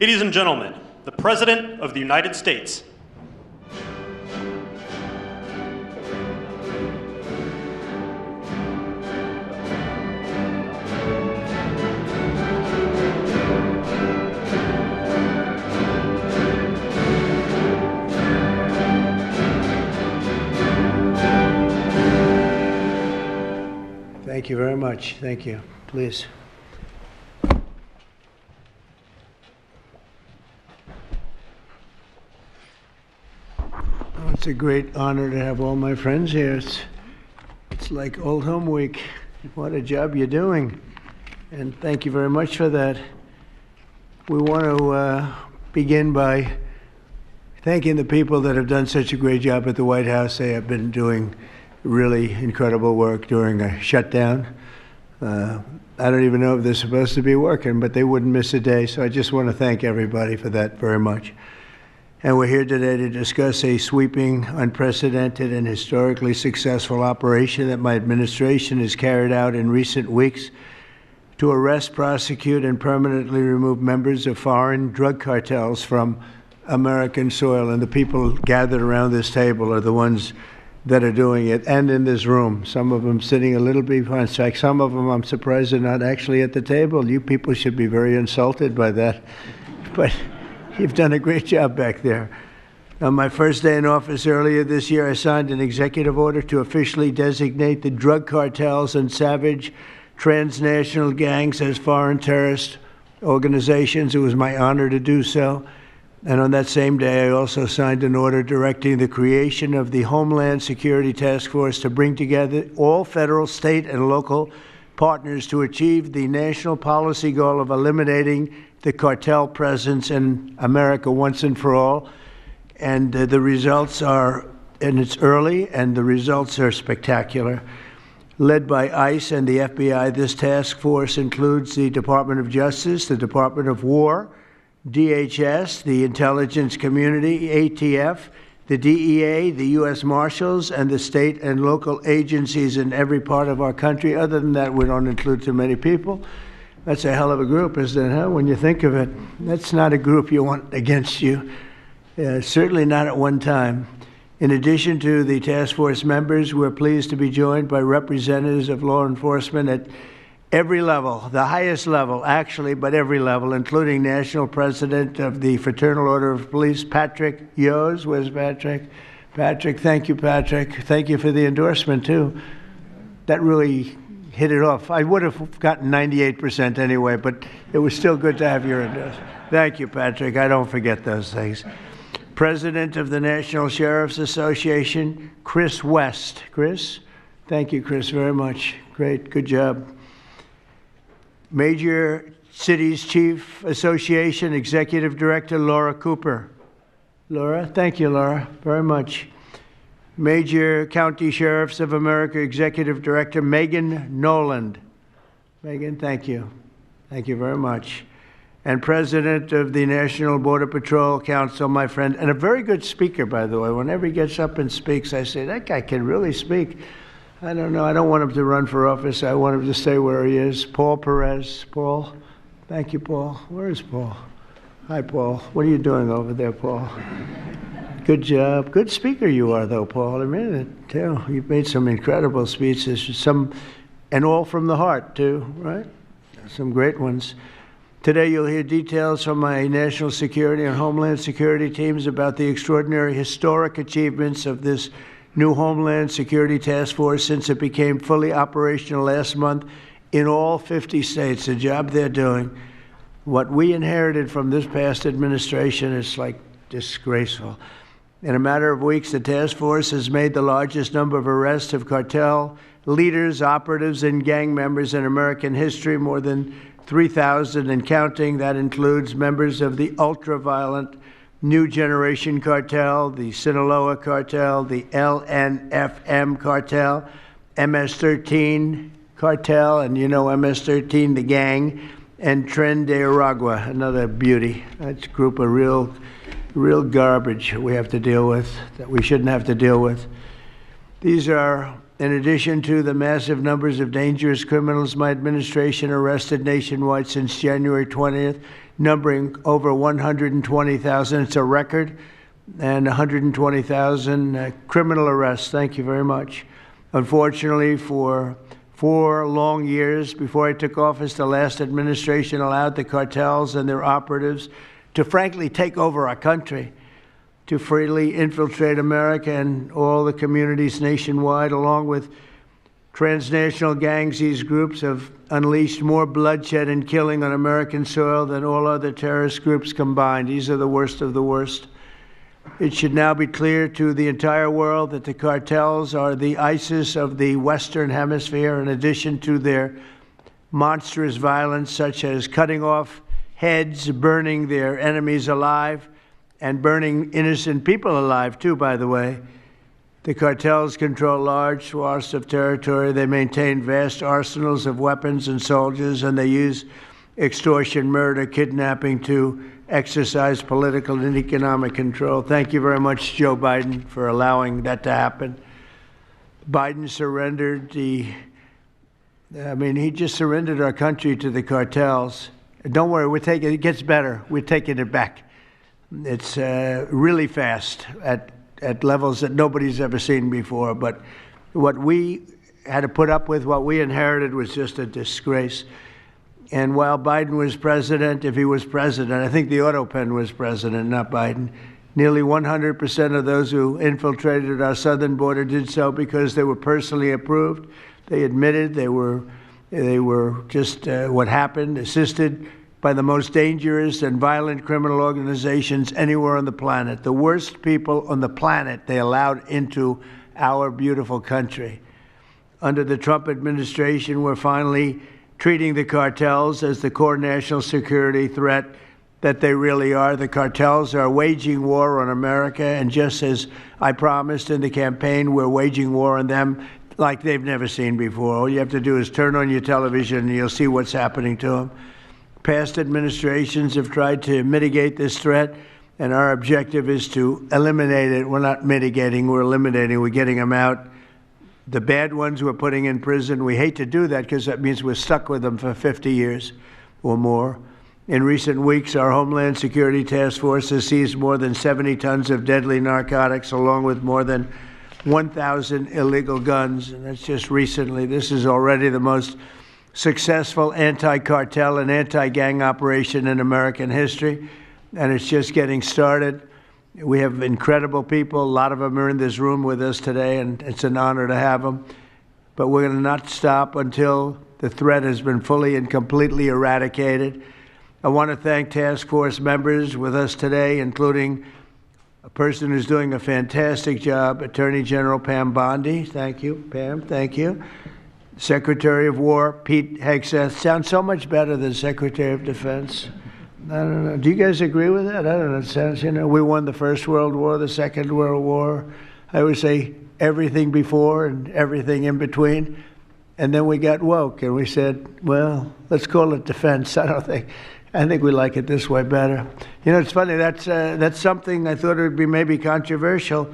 Ladies and gentlemen, the President of the United States. Thank you very much. Thank you. Please. It's a great honor to have all my friends here. It's like old home week. What a job you're doing. And thank you very much for that. We want to begin by thanking the people that have done such a great job at the White House. They have been doing really incredible work during a shutdown. I don't even know if they're supposed to be working, but they wouldn't miss a day. So I just want to thank everybody for that very much. And we're here today to discuss a sweeping, unprecedented, and historically successful operation that my administration has carried out in recent weeks to arrest, prosecute, and permanently remove members of foreign drug cartels from American soil. And the people gathered around this table are the ones that are doing it, and in this room. Some of them sitting a little behind. In fact, some of them, I'm surprised they're not actually at the table. You people should be very insulted by that. But you've done a great job back there. On my first day in office earlier this year, I signed an executive order to officially designate the drug cartels and savage transnational gangs as foreign terrorist organizations. It was my honor to do so. And on that same day, I also signed an order directing the creation of the Homeland Security Task Force to bring together all federal, state, and local partners to achieve the national policy goal of eliminating the cartel presence in America once and for all. And the results are, and it's early, and the results are spectacular. Led by ICE and the FBI, this task force includes the Department of Justice, the Department of War, DHS, the intelligence community, ATF, the DEA, the U.S. Marshals, and the state and local agencies in every part of our country. Other than that, we don't include too many people. That's a hell of a group, isn't it, huh? When you think of it, that's not a group you want against you, certainly not at one time. In addition to the task force members, we're pleased to be joined by representatives of law enforcement at every level, the highest level, actually, but every level, including National President of the Fraternal Order of Police, Patrick Yos. Where's Patrick? Patrick, thank you, Patrick. Thank you for the endorsement, too. That really hit it off. I would have gotten 98% anyway, but it was still good to have your endorsement. Thank you, Patrick. I don't forget those things. President of the National Sheriff's Association, Chris West. Chris? Thank you, Chris, very much. Great. Good job. Major Cities Chief Association Executive Director Laura Cooper. Laura, thank you, Laura, very much. Major County Sheriffs of America Executive Director Megan Noland. Megan, thank you. Thank you very much. And President of the National Border Patrol Council, my friend, and a very good speaker, by the way. Whenever he gets up and speaks, I say, that guy can really speak. I don't know. I don't want him to run for office. I want him to stay where he is. Paul Perez. Paul. Thank you, Paul. Where is Paul? Hi, Paul. What are you doing over there, Paul? Good job. Good speaker you are, though, Paul. I mean it, too. You've made some incredible speeches, and all from the heart, too, right? Some great ones. Today, you'll hear details from my national security and homeland security teams about the extraordinary historic achievements of this new Homeland Security Task Force since it became fully operational last month in all 50 states. The job they're doing. What we inherited from this past administration is like disgraceful. In a matter of weeks, the task force has made the largest number of arrests of cartel leaders, operatives, and gang members in American history, more than 3,000 and counting. That includes members of the ultra-violent New Generation Cartel, the Sinaloa Cartel, the LNFM Cartel, MS-13 Cartel, and you know MS-13, the gang, and Tren de Aragua, another beauty. That's a group of real garbage we have to deal with, that we shouldn't have to deal with. These are In addition to the massive numbers of dangerous criminals my administration arrested nationwide since January 20th, numbering over 120,000. It's a record, and 120,000 criminal arrests. Thank you very much. Unfortunately, for 4 long years before I took office, the last administration allowed the cartels and their operatives to frankly take over our country, to freely infiltrate America and all the communities nationwide. Along with transnational gangs, these groups have unleashed more bloodshed and killing on American soil than all other terrorist groups combined. These are the worst of the worst. It should now be clear to the entire world that the cartels are the ISIS of the Western Hemisphere, in addition to their monstrous violence, such as cutting off heads, burning their enemies alive, and burning innocent people alive, too, by the way. The cartels control large swaths of territory. They maintain vast arsenals of weapons and soldiers, and they use extortion, murder, kidnapping to exercise political and economic control. Thank you very much, Joe Biden, for allowing that to happen. Biden surrendered he just surrendered our country to the cartels. Don't worry, it gets better. We're taking it back. It's really fast at levels that nobody's ever seen before. But what we had to put up with, what we inherited, was just a disgrace. And while Biden was president, if he was president, I think the auto pen was president, not Biden, nearly 100% of those who infiltrated our southern border did so because they were personally approved. They admitted they were just what happened, assisted by the most dangerous and violent criminal organizations anywhere on the planet. The worst people on the planet they allowed into our beautiful country. Under the Trump administration, we're finally treating the cartels as the core national security threat that they really are. The cartels are waging war on America, and just as I promised in the campaign, we're waging war on them like they've never seen before. All you have to do is turn on your television and you'll see what's happening to them. Past administrations have tried to mitigate this threat, and our objective is to eliminate it. We're not mitigating, we're eliminating. We're getting them out. The bad ones we're putting in prison. We hate to do that because that means we're stuck with them for 50 years or more. In recent weeks, our Homeland Security Task Force has seized more than 70 tons of deadly narcotics, along with more than 1,000 illegal guns. And that's just recently. This is already the most successful anti-cartel and anti-gang operation in American history, and it's just getting started. We have incredible people. A lot of them are in this room with us today, and it's an honor to have them. But we're going to not stop until the threat has been fully and completely eradicated. I want to thank task force members with us today, including a person who's doing a fantastic job, Attorney General Pam Bondi. Thank you, Pam. Thank you. Secretary of War Pete Hegseth. Sounds so much better than Secretary of Defense. I don't know. Do you guys agree with that? I don't know. It sounds, we won the First World War, the Second World War. I would say everything before and everything in between. And then we got woke and we said, well, let's call it defense. I think we like it this way better. It's funny. That's something I thought it would be maybe controversial.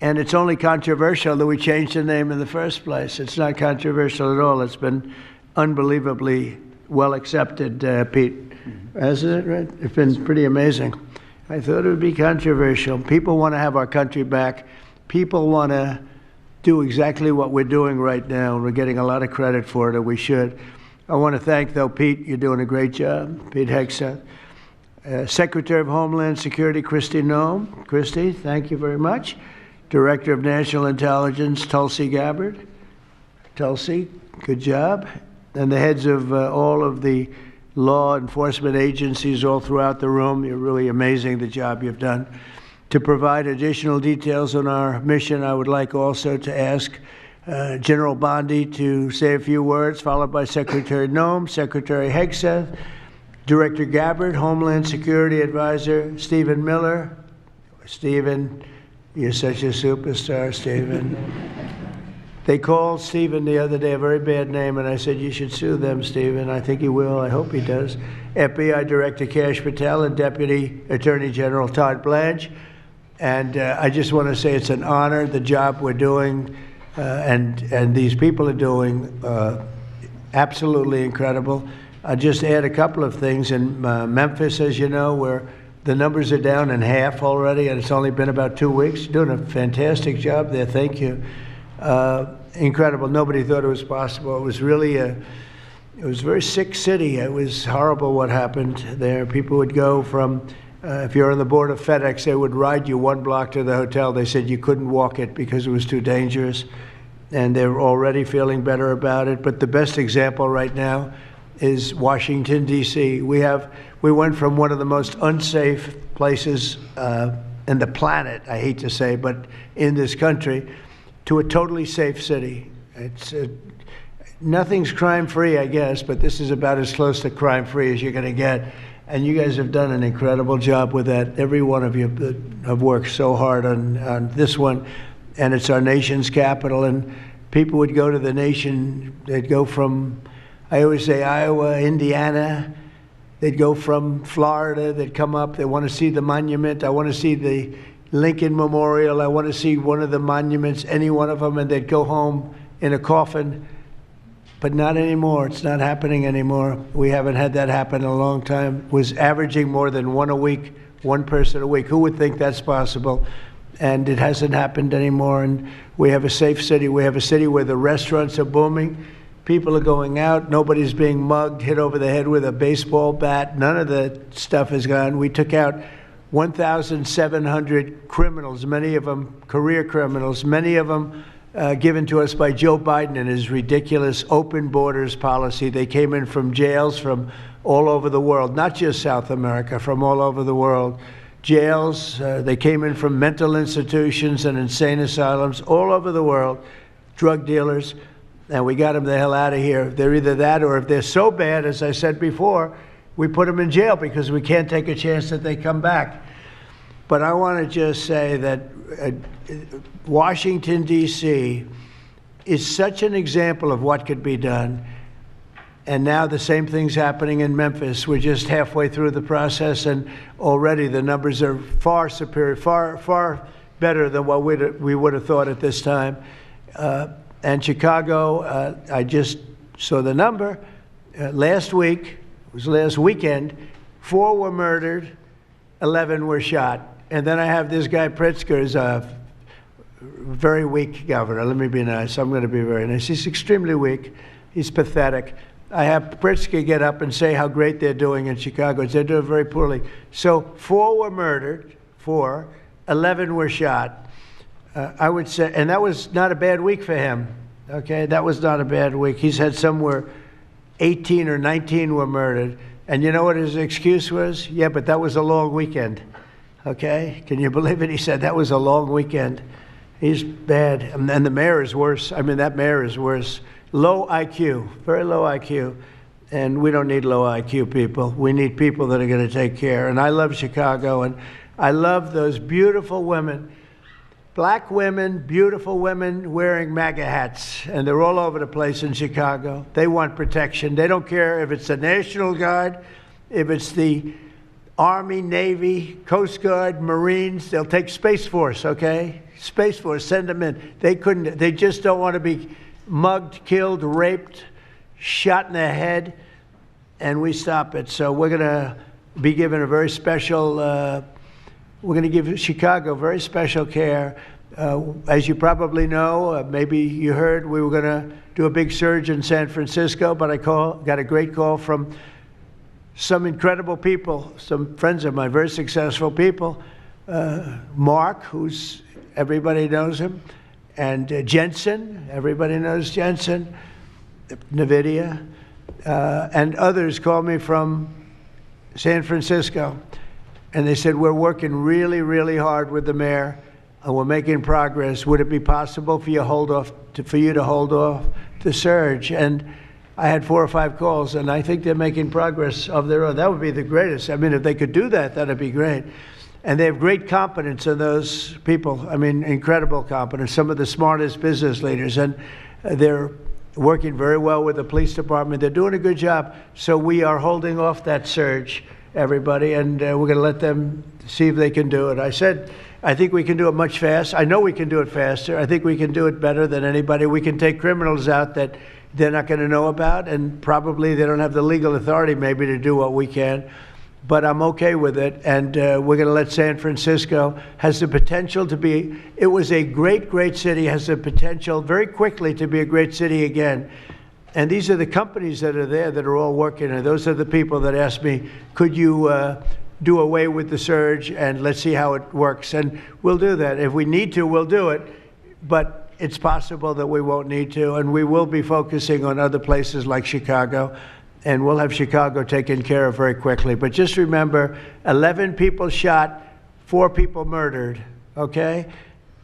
And it's only controversial that we changed the name in the first place. It's not controversial at all. It's been unbelievably well accepted, Pete. Hasn't it, right? It's been pretty amazing. I thought it would be controversial. People want to have our country back. People want to do exactly what we're doing right now, and we're getting a lot of credit for it, and we should. I want to thank, though, Pete. You're doing a great job. Pete Hegseth. Secretary of Homeland Security, Kristi Noem. Kristi, thank you very much. Director of National Intelligence, Tulsi Gabbard. Tulsi, good job. And the heads of all of the law enforcement agencies all throughout the room. You're really amazing, the job you've done. To provide additional details on our mission, I would like also to ask General Bondi to say a few words, followed by Secretary Noem, Secretary Hegseth, Director Gabbard, Homeland Security Advisor Stephen Miller. Stephen, you're such a superstar, Stephen. They called Stephen the other day a very bad name, and I said, you should sue them, Stephen. I think he will. I hope he does. FBI Director Kash Patel and Deputy Attorney General Todd Blanche. And I just want to say it's an honor, the job we're doing. and these people are doing absolutely incredible. I'll just add a couple of things. In Memphis, as you know, where the numbers are down in half already, and it's only been about 2 weeks. Doing a fantastic job there. Thank you. Incredible. Nobody thought it was possible. It was really it was a very sick city. It was horrible what happened there. People would go from, if you're on the board of FedEx, they would ride you 1 block to the hotel. They said you couldn't walk it because it was too dangerous, and they're already feeling better about it. But the best example right now is Washington, D.C. We went from one of the most unsafe places in the planet, I hate to say, but in this country, to a totally safe city. It's nothing's crime-free, I guess, but this is about as close to crime-free as you're going to get. And you guys have done an incredible job with that. Every one of you have worked so hard on this one, and it's our nation's capital. And people would go to the nation, they'd go from, I always say, Iowa, Indiana. They'd go from Florida. They'd come up. They want to see the monument. I want to see the Lincoln Memorial. I want to see one of the monuments, any one of them, and they'd go home in a coffin. But not anymore. It's not happening anymore. We haven't had that happen in a long time. It was averaging more than one a week, one person a week. Who would think that's possible? And it hasn't happened anymore. And we have a safe city. We have a city where the restaurants are booming. People are going out. Nobody's being mugged, hit over the head with a baseball bat. None of the stuff is gone. We took out 1,700 criminals, many of them career criminals, many of them given to us by Joe Biden and his ridiculous open borders policy. They came in from jails from all over the world, not just South America, from all over the world. Jails, they came in from mental institutions and insane asylums all over the world, drug dealers. And we got them the hell out of here. They're either that, or if they're so bad, as I said before, we put them in jail because we can't take a chance that they come back. But I want to just say that Washington, D.C. is such an example of what could be done. And now the same thing's happening in Memphis. We're just halfway through the process, and already the numbers are far superior, far better than what we would have thought at this time. And Chicago, I just saw the number. Last week, it was last weekend, 4 were murdered, 11 were shot. And then I have this guy Pritzker, is a very weak governor. Let me be nice. I'm going to be very nice. He's extremely weak. He's pathetic. I have Pritzker get up and say how great they're doing in Chicago. They're doing very poorly. So 4 were murdered, 11 were shot. I would say, and that was not a bad week for him, okay? That was not a bad week. He's had somewhere 18 or 19 were murdered. And you know what his excuse was? Yeah, but that was a long weekend, okay? Can you believe it? He said that was a long weekend. He's bad. And the mayor is worse. I mean, that mayor is worse. Low IQ, very low IQ. And we don't need low IQ people. We need people that are going to take care. And I love Chicago, and I love those beautiful women. Black women, beautiful women wearing MAGA hats, and they're all over the place in Chicago. They want protection. They don't care if it's the National Guard, if it's the Army, Navy, Coast Guard, Marines. They'll take Space Force, okay? Space Force, send them in. They just don't want to be mugged, killed, raped, shot in the head, and we stop it. So we're going to be given a very special we're going to give Chicago very special care. As you probably know, maybe you heard, we were going to do a big surge in San Francisco, but I got a great call from some incredible people, some friends of mine, very successful people. Mark, everybody knows him, and Jensen, everybody knows Jensen, NVIDIA, and others called me from San Francisco. And they said, we're working really, really hard with the mayor, and we're making progress. Would it be possible for you to hold off the surge? And I had 4 or 5 calls, and I think they're making progress of their own. That would be the greatest. I mean, if they could do that, that'd be great. And they have great competence in those people. I mean, incredible competence, some of the smartest business leaders. And they're working very well with the police department. They're doing a good job. So we are holding off that surge, everybody, and we're going to let them see if they can do it. I said, I think we can do it much faster. I know we can do it faster. I think we can do it better than anybody. We can take criminals out that they're not going to know about, and probably they don't have the legal authority maybe to do what we can. But I'm okay with it, and we're going to let San Francisco, has the potential to be, it was a great, great city, has the potential very quickly to be a great city again. And these are the companies that are there that are all working, and those are the people that asked me, could you do away with the surge, and let's see how it works. And we'll do that. If we need to, we'll do it. But it's possible that we won't need to, and we will be focusing on other places like Chicago, and we'll have Chicago taken care of very quickly. But just remember, 11 people shot, 4 people murdered, okay?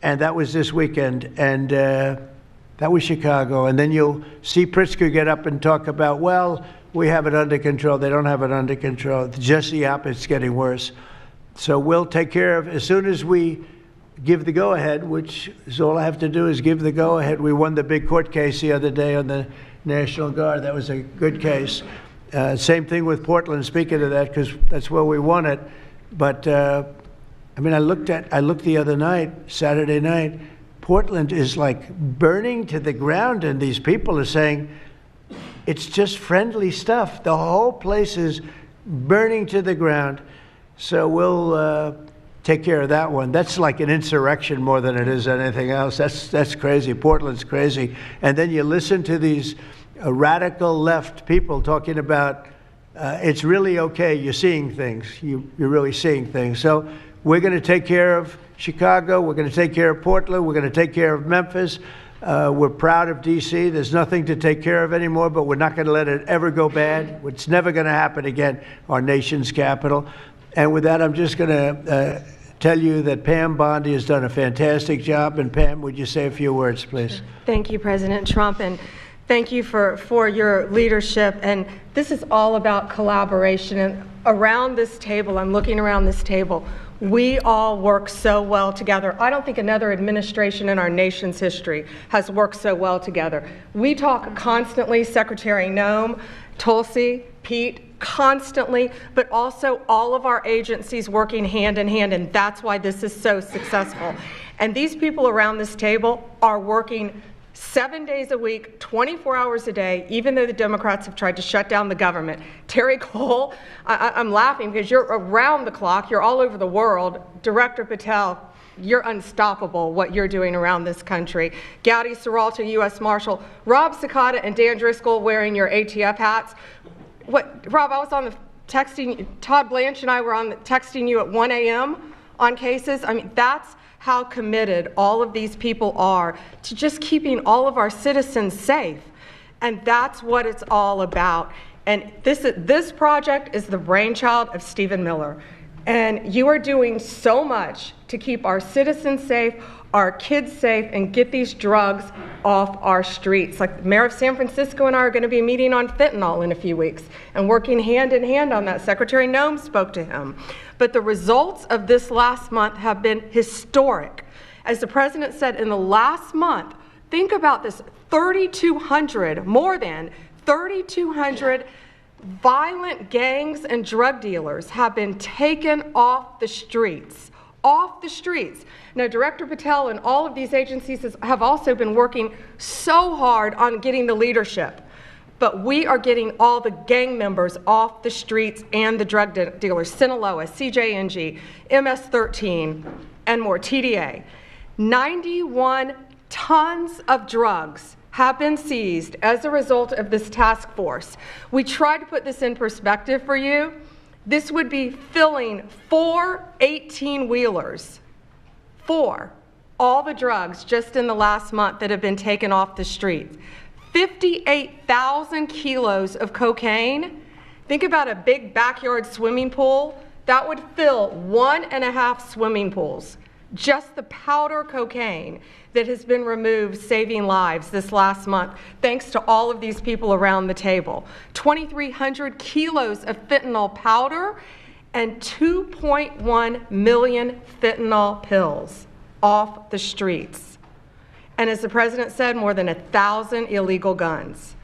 And that was this weekend, and that was Chicago. And then you'll see Pritzker get up and talk about, well, we have it under control. They don't have it under control. Just the opposite, it's getting worse. So we'll take care of, as soon as we give the go-ahead, which is all I have to do is give the go-ahead. We won the big court case the other day on the National Guard. That was a good case. Same thing with Portland, speaking of that, because that's where we won it. But, I mean, I looked the other night, Saturday night, Portland is like burning to the ground, and these people are saying, it's just friendly stuff. The whole place is burning to the ground. So we'll take care of that one. That's like an insurrection more than it is anything else. That's crazy. Portland's crazy. And then you listen to these radical left people talking about it's really okay. You're seeing things. You're really seeing things. So we're going to take care of Chicago. We're going to take care of Portland. We're going to take care of Memphis. We're proud of D.C. There's nothing to take care of anymore, but we're not going to let it ever go bad. It's never going to happen again, our nation's capital. And with that, I'm just going to tell you that Pam Bondi has done a fantastic job. And Pam, would you say a few words, please? Thank you, President Trump, and thank you for your leadership. And this is all about collaboration. And around this table, I'm looking around this table, we all work so well together. I don't think another administration in our nation's history has worked so well together. We talk constantly, Secretary Noem, Tulsi, Pete, constantly, but also all of our agencies working hand in hand, and that's why this is so successful. And these people around this table are working 7 days a week, 24 hours a day, even though the Democrats have tried to shut down the government. Terry Cole, I'm laughing because you're around the clock, you're all over the world. Director Patel, you're unstoppable what you're doing around this country. Gowdy Serralta, U.S. Marshal, Rob Sakata and Dan Driscoll wearing your ATF hats. Rob, I was on the texting, Todd Blanche and I were on the texting you at 1 a.m. on cases. I mean, that's how committed all of these people are to just keeping all of our citizens safe. And that's what it's all about. And this project is the brainchild of Stephen Miller. And you are doing so much to keep our citizens safe, our kids safe, and get these drugs off our streets. Like the mayor of San Francisco and I are going to be meeting on fentanyl in a few weeks and working hand in hand on that. Secretary Noem spoke to him. But the results of this last month have been historic. As the president said, in the last month, think about this, 3,200, more than 3,200 violent gangs and drug dealers have been taken off the streets. Off the streets. Now, Director Patel and all of these agencies have also been working so hard on getting the leadership. But we are getting all the gang members off the streets and the drug dealers, Sinaloa, CJNG, MS-13, and more, TDA. 91 tons of drugs have been seized as a result of this task force. We tried to put this in perspective for you. This would be filling 4 18-wheelers. 4. All the drugs just in the last month that have been taken off the streets. 58,000 kilos of cocaine. Think about a big backyard swimming pool. That would fill 1.5 swimming pools. Just the powder cocaine that has been removed, saving lives this last month, thanks to all of these people around the table. 2,300 kilos of fentanyl powder and 2.1 million fentanyl pills off the streets. And as the president said, more than 1,000 illegal guns.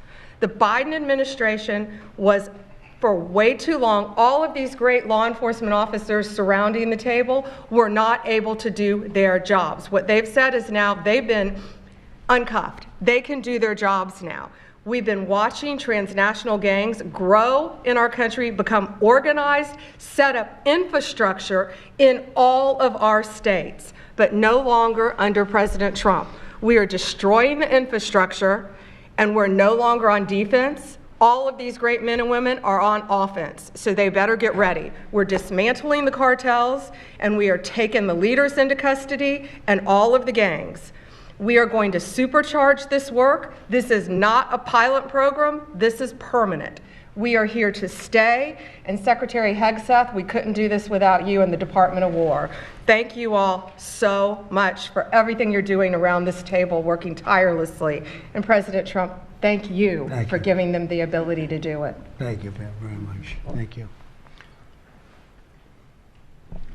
The Biden administration was For way too long, all of these great law enforcement officers surrounding the table were not able to do their jobs. What they've said is now they've been uncuffed. They can do their jobs now. We've been watching transnational gangs grow in our country, become organized, set up infrastructure in all of our states, but no longer under President Trump. We are destroying the infrastructure, and we're no longer on defense. All of these great men and women are on offense, so they better get ready. We're dismantling the cartels, and we are taking the leaders into custody and all of the gangs. We are going to supercharge this work. This is not a pilot program. This is permanent. We are here to stay. And Secretary Hegseth, we couldn't do this without you and the Department of War. Thank you all so much for everything you're doing around this table, working tirelessly. And President Trump, thank you for giving them the ability to do it. Thank you, Pam, very much. Thank you.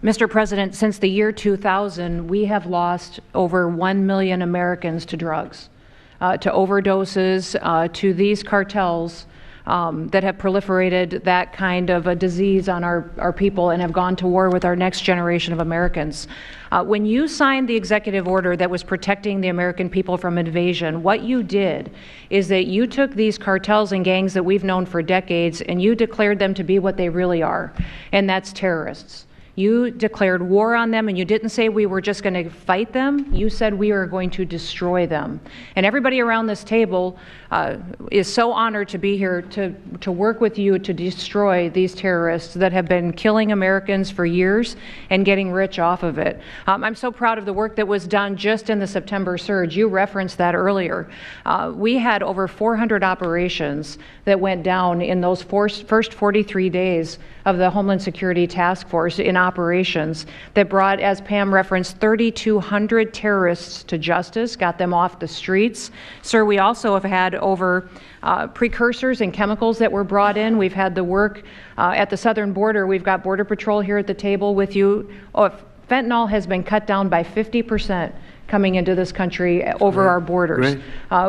Mr. President, since the year 2000, we have lost over 1 million Americans to drugs, to overdoses, to these cartels that have proliferated that kind of a disease on our people and have gone to war with our next generation of Americans. When you signed the executive order that was protecting the American people from invasion, what you did is that you took these cartels and gangs that we've known for decades and you declared them to be what they really are, and that's terrorists. You declared war on them, and you didn't say we were just going to fight them. You said we are going to destroy them. And everybody around this table is so honored to be here to work with you to destroy these terrorists that have been killing Americans for years and getting rich off of it. I'm so proud of the work that was done just in the September surge. You referenced that earlier. We had over 400 operations that went down in those first 43 days of the Homeland Security Task Force in operations that brought, as Pam referenced, 3,200 terrorists to justice, got them off the streets. Sir, we also have had over precursors and chemicals that were brought in. We've had the work at the southern border. We've got Border Patrol here at the table with you. Fentanyl has been cut down by 50% coming into this country over our borders.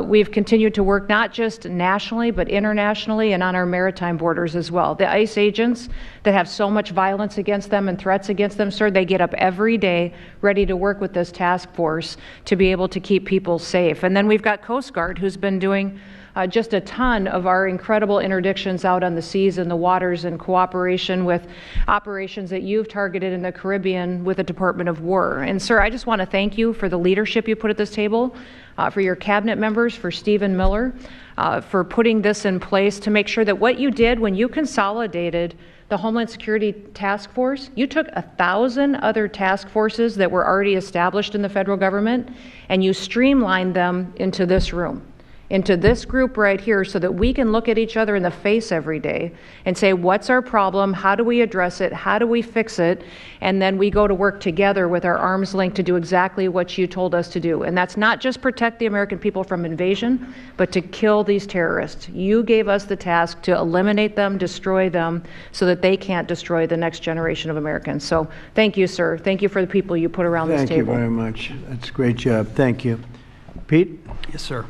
We've continued to work not just nationally, but internationally and on our maritime borders as well. The ICE agents that have so much violence against them and threats against them, sir, they get up every day ready to work with this task force to be able to keep people safe. And then we've got Coast Guard, who's been doing just a ton of our incredible interdictions out on the seas and the waters in cooperation with operations that you've targeted in the Caribbean with the Department of War. And sir, I just want to thank you for the leadership you put at this table, for your cabinet members, for Stephen Miller, for putting this in place to make sure that what you did when you consolidated the Homeland Security Task Force, you took 1,000 other task forces that were already established in the federal government and you streamlined them into this room, into this group right here, so that we can look at each other in the face every day and say, what's our problem? How do we address it? How do we fix it? And then we go to work together with our arms linked to do exactly what you told us to do. And that's not just protect the American people from invasion, but to kill these terrorists. You gave us the task to eliminate them, destroy them, so that they can't destroy the next generation of Americans. So thank you, sir. Thank you for the people you put around this table. Thank you very much. That's a great job. Thank you. Pete? Yes, sir.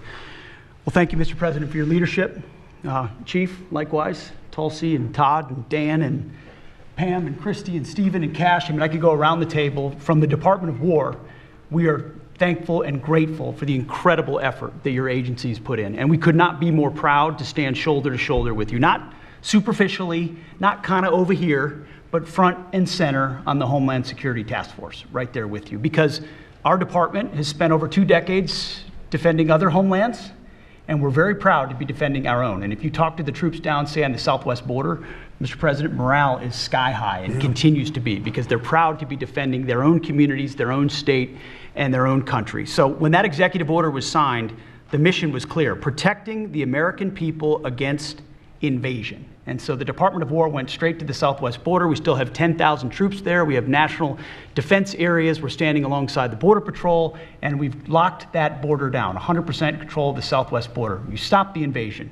Well, thank you, Mr. President, for your leadership. Chief, likewise, Tulsi and Todd and Dan and Pam and Christy and Stephen and Cash. I mean, I could go around the table. From the Department of War, we are thankful and grateful for the incredible effort that your agencies put in. And we could not be more proud to stand shoulder to shoulder with you, not superficially, not kind of over here, but front and center on the Homeland Security Task Force, right there with you. Because our department has spent over 2 decades defending other homelands, and we're very proud to be defending our own. And if you talk to the troops down, say, on the southwest border, Mr. President, morale is sky high and continues to be, because they're proud to be defending their own communities, their own state, and their own country. So when that executive order was signed, the mission was clear: protecting the American people against invasion. And so the Department of War went straight to the southwest border. We still have 10,000 troops there. We have national defense areas. We're standing alongside the Border Patrol, and we've locked that border down, 100% control of the southwest border. You stop the invasion.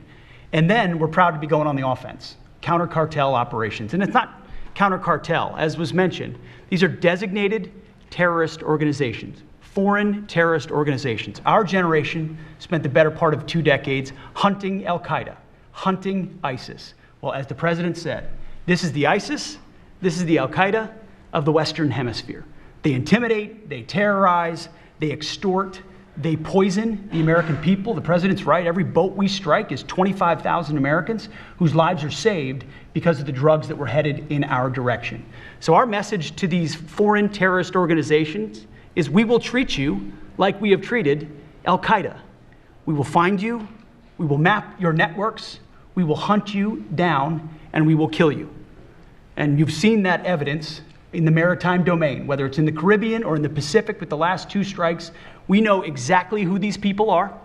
And then we're proud to be going on the offense, counter-cartel operations. And it's not counter-cartel, as was mentioned. These are designated terrorist organizations, foreign terrorist organizations. Our generation spent the better part of 2 decades hunting Al-Qaeda, hunting ISIS, Well, as the president said, this is the ISIS, this is the Al-Qaeda of the Western Hemisphere. They intimidate, they terrorize, they extort, they poison the American people. The president's right. Every boat we strike is 25,000 Americans whose lives are saved because of the drugs that were headed in our direction. So our message to these foreign terrorist organizations is we will treat you like we have treated Al-Qaeda. We will find you, we will map your networks, we will hunt you down, and we will kill you. And you've seen that evidence in the maritime domain, whether it's in the Caribbean or in the Pacific with the last 2 strikes. We know exactly who these people are.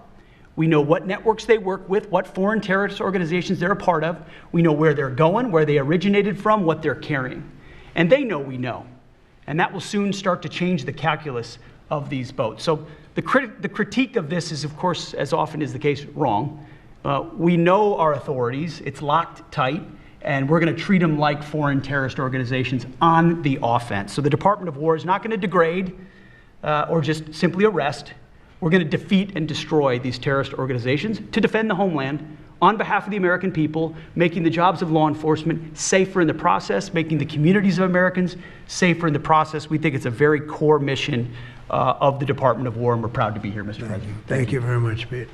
We know what networks they work with, what foreign terrorist organizations they're a part of. We know where they're going, where they originated from, what they're carrying. And they know we know. And that will soon start to change the calculus of these boats. So the critique of this is, of course, as often is the case, wrong. We know our authorities. It's locked tight. And we're going to treat them like foreign terrorist organizations on the offense. So the Department of War is not going to degrade or just simply arrest. We're going to defeat and destroy these terrorist organizations to defend the homeland on behalf of the American people, making the jobs of law enforcement safer in the process, making the communities of Americans safer in the process. We think it's a very core mission of the Department of War, and we're proud to be here, Mr. President. Thank you very much, Pete.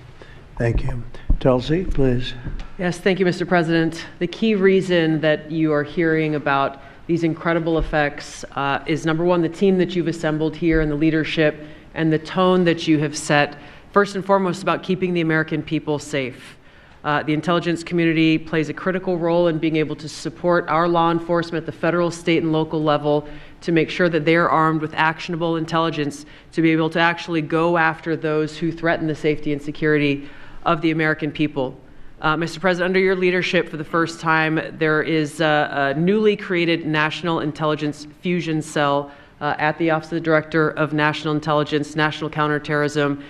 Thank you. Tulsi, please. Yes, thank you, Mr. President. The key reason that you are hearing about these incredible effects is, number one, the team that you've assembled here and the leadership and the tone that you have set, first and foremost, about keeping the American people safe. The intelligence community plays a critical role in being able to support our law enforcement at the federal, state, and local level to make sure that they are armed with actionable intelligence to be able to actually go after those who threaten the safety and security of the American people. Mr. President, under your leadership, for the first time, there is a newly created National Intelligence Fusion Cell at the Office of the Director of National Intelligence, National Counterterrorism,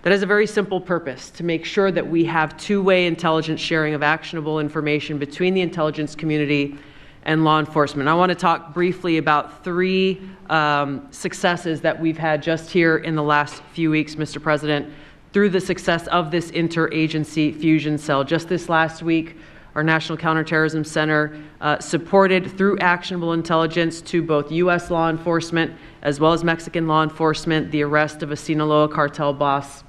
that has a very simple purpose: to make sure that we have two-way intelligence sharing of actionable information between the intelligence community and law enforcement. I want to talk briefly about 3 successes that we've had just here in the last few weeks, Mr. President, through the success of this interagency fusion cell. Just this last week, our National Counterterrorism Center supported, through actionable intelligence to both U.S. law enforcement as well as Mexican law enforcement, the arrest of a Sinaloa cartel boss,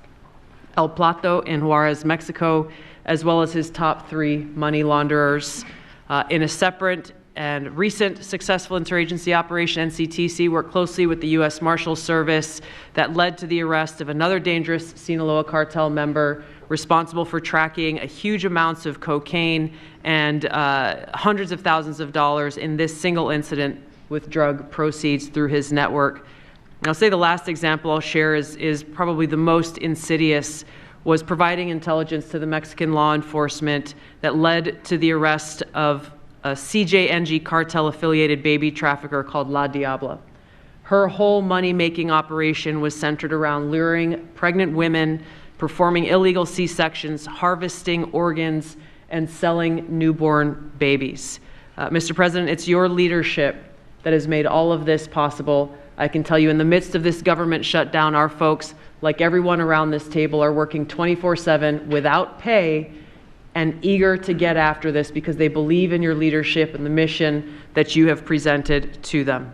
El Plato, in Juarez, Mexico, as well as his top 3 money launderers. In a separate and recent successful interagency operation, NCTC worked closely with the U.S. Marshals Service that led to the arrest of another dangerous Sinaloa cartel member responsible for tracking a huge amounts of cocaine and hundreds of thousands of dollars in this single incident with drug proceeds through his network. And I'll say the last example I'll share is probably the most insidious, was providing intelligence to the Mexican law enforcement that led to the arrest of a CJNG cartel-affiliated baby trafficker called La Diabla. Her whole money-making operation was centered around luring pregnant women, performing illegal C-sections, harvesting organs, and selling newborn babies. Mr. President, it's your leadership that has made all of this possible. I can tell you, in the midst of this government shutdown, our folks, like everyone around this table, are working 24/7 without pay and eager to get after this because they believe in your leadership and the mission that you have presented to them.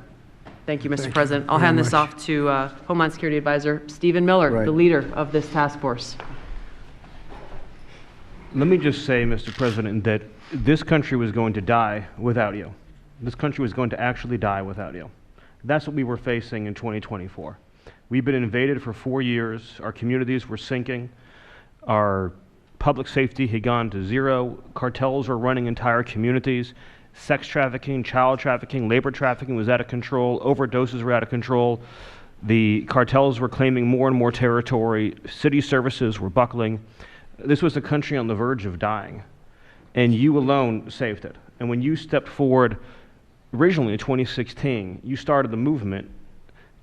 Thank you, Mr. President. I'll hand this off to Homeland Security Advisor Stephen Miller, the leader of this task force. Let me just say, Mr. President, that this country was going to die without you. This country was going to actually die without you. That's what we were facing in 2024. We've been invaded for 4 years. Our communities were sinking. Our public safety had gone to zero. Cartels were running entire communities. Sex trafficking, child trafficking, labor trafficking was out of control. Overdoses were out of control. The cartels were claiming more and more territory. City services were buckling. This was a country on the verge of dying, and you alone saved it. And when you stepped forward originally in 2016, you started the movement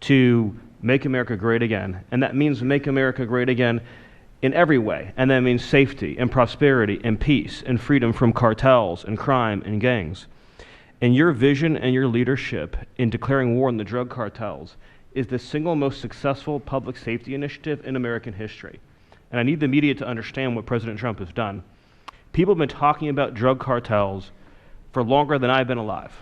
to make America great again. And that means make America great again in every way. And that means safety and prosperity and peace and freedom from cartels and crime and gangs. And your vision and your leadership in declaring war on the drug cartels is the single most successful public safety initiative in American history. And I need the media to understand what President Trump has done. People have been talking about drug cartels for longer than I've been alive.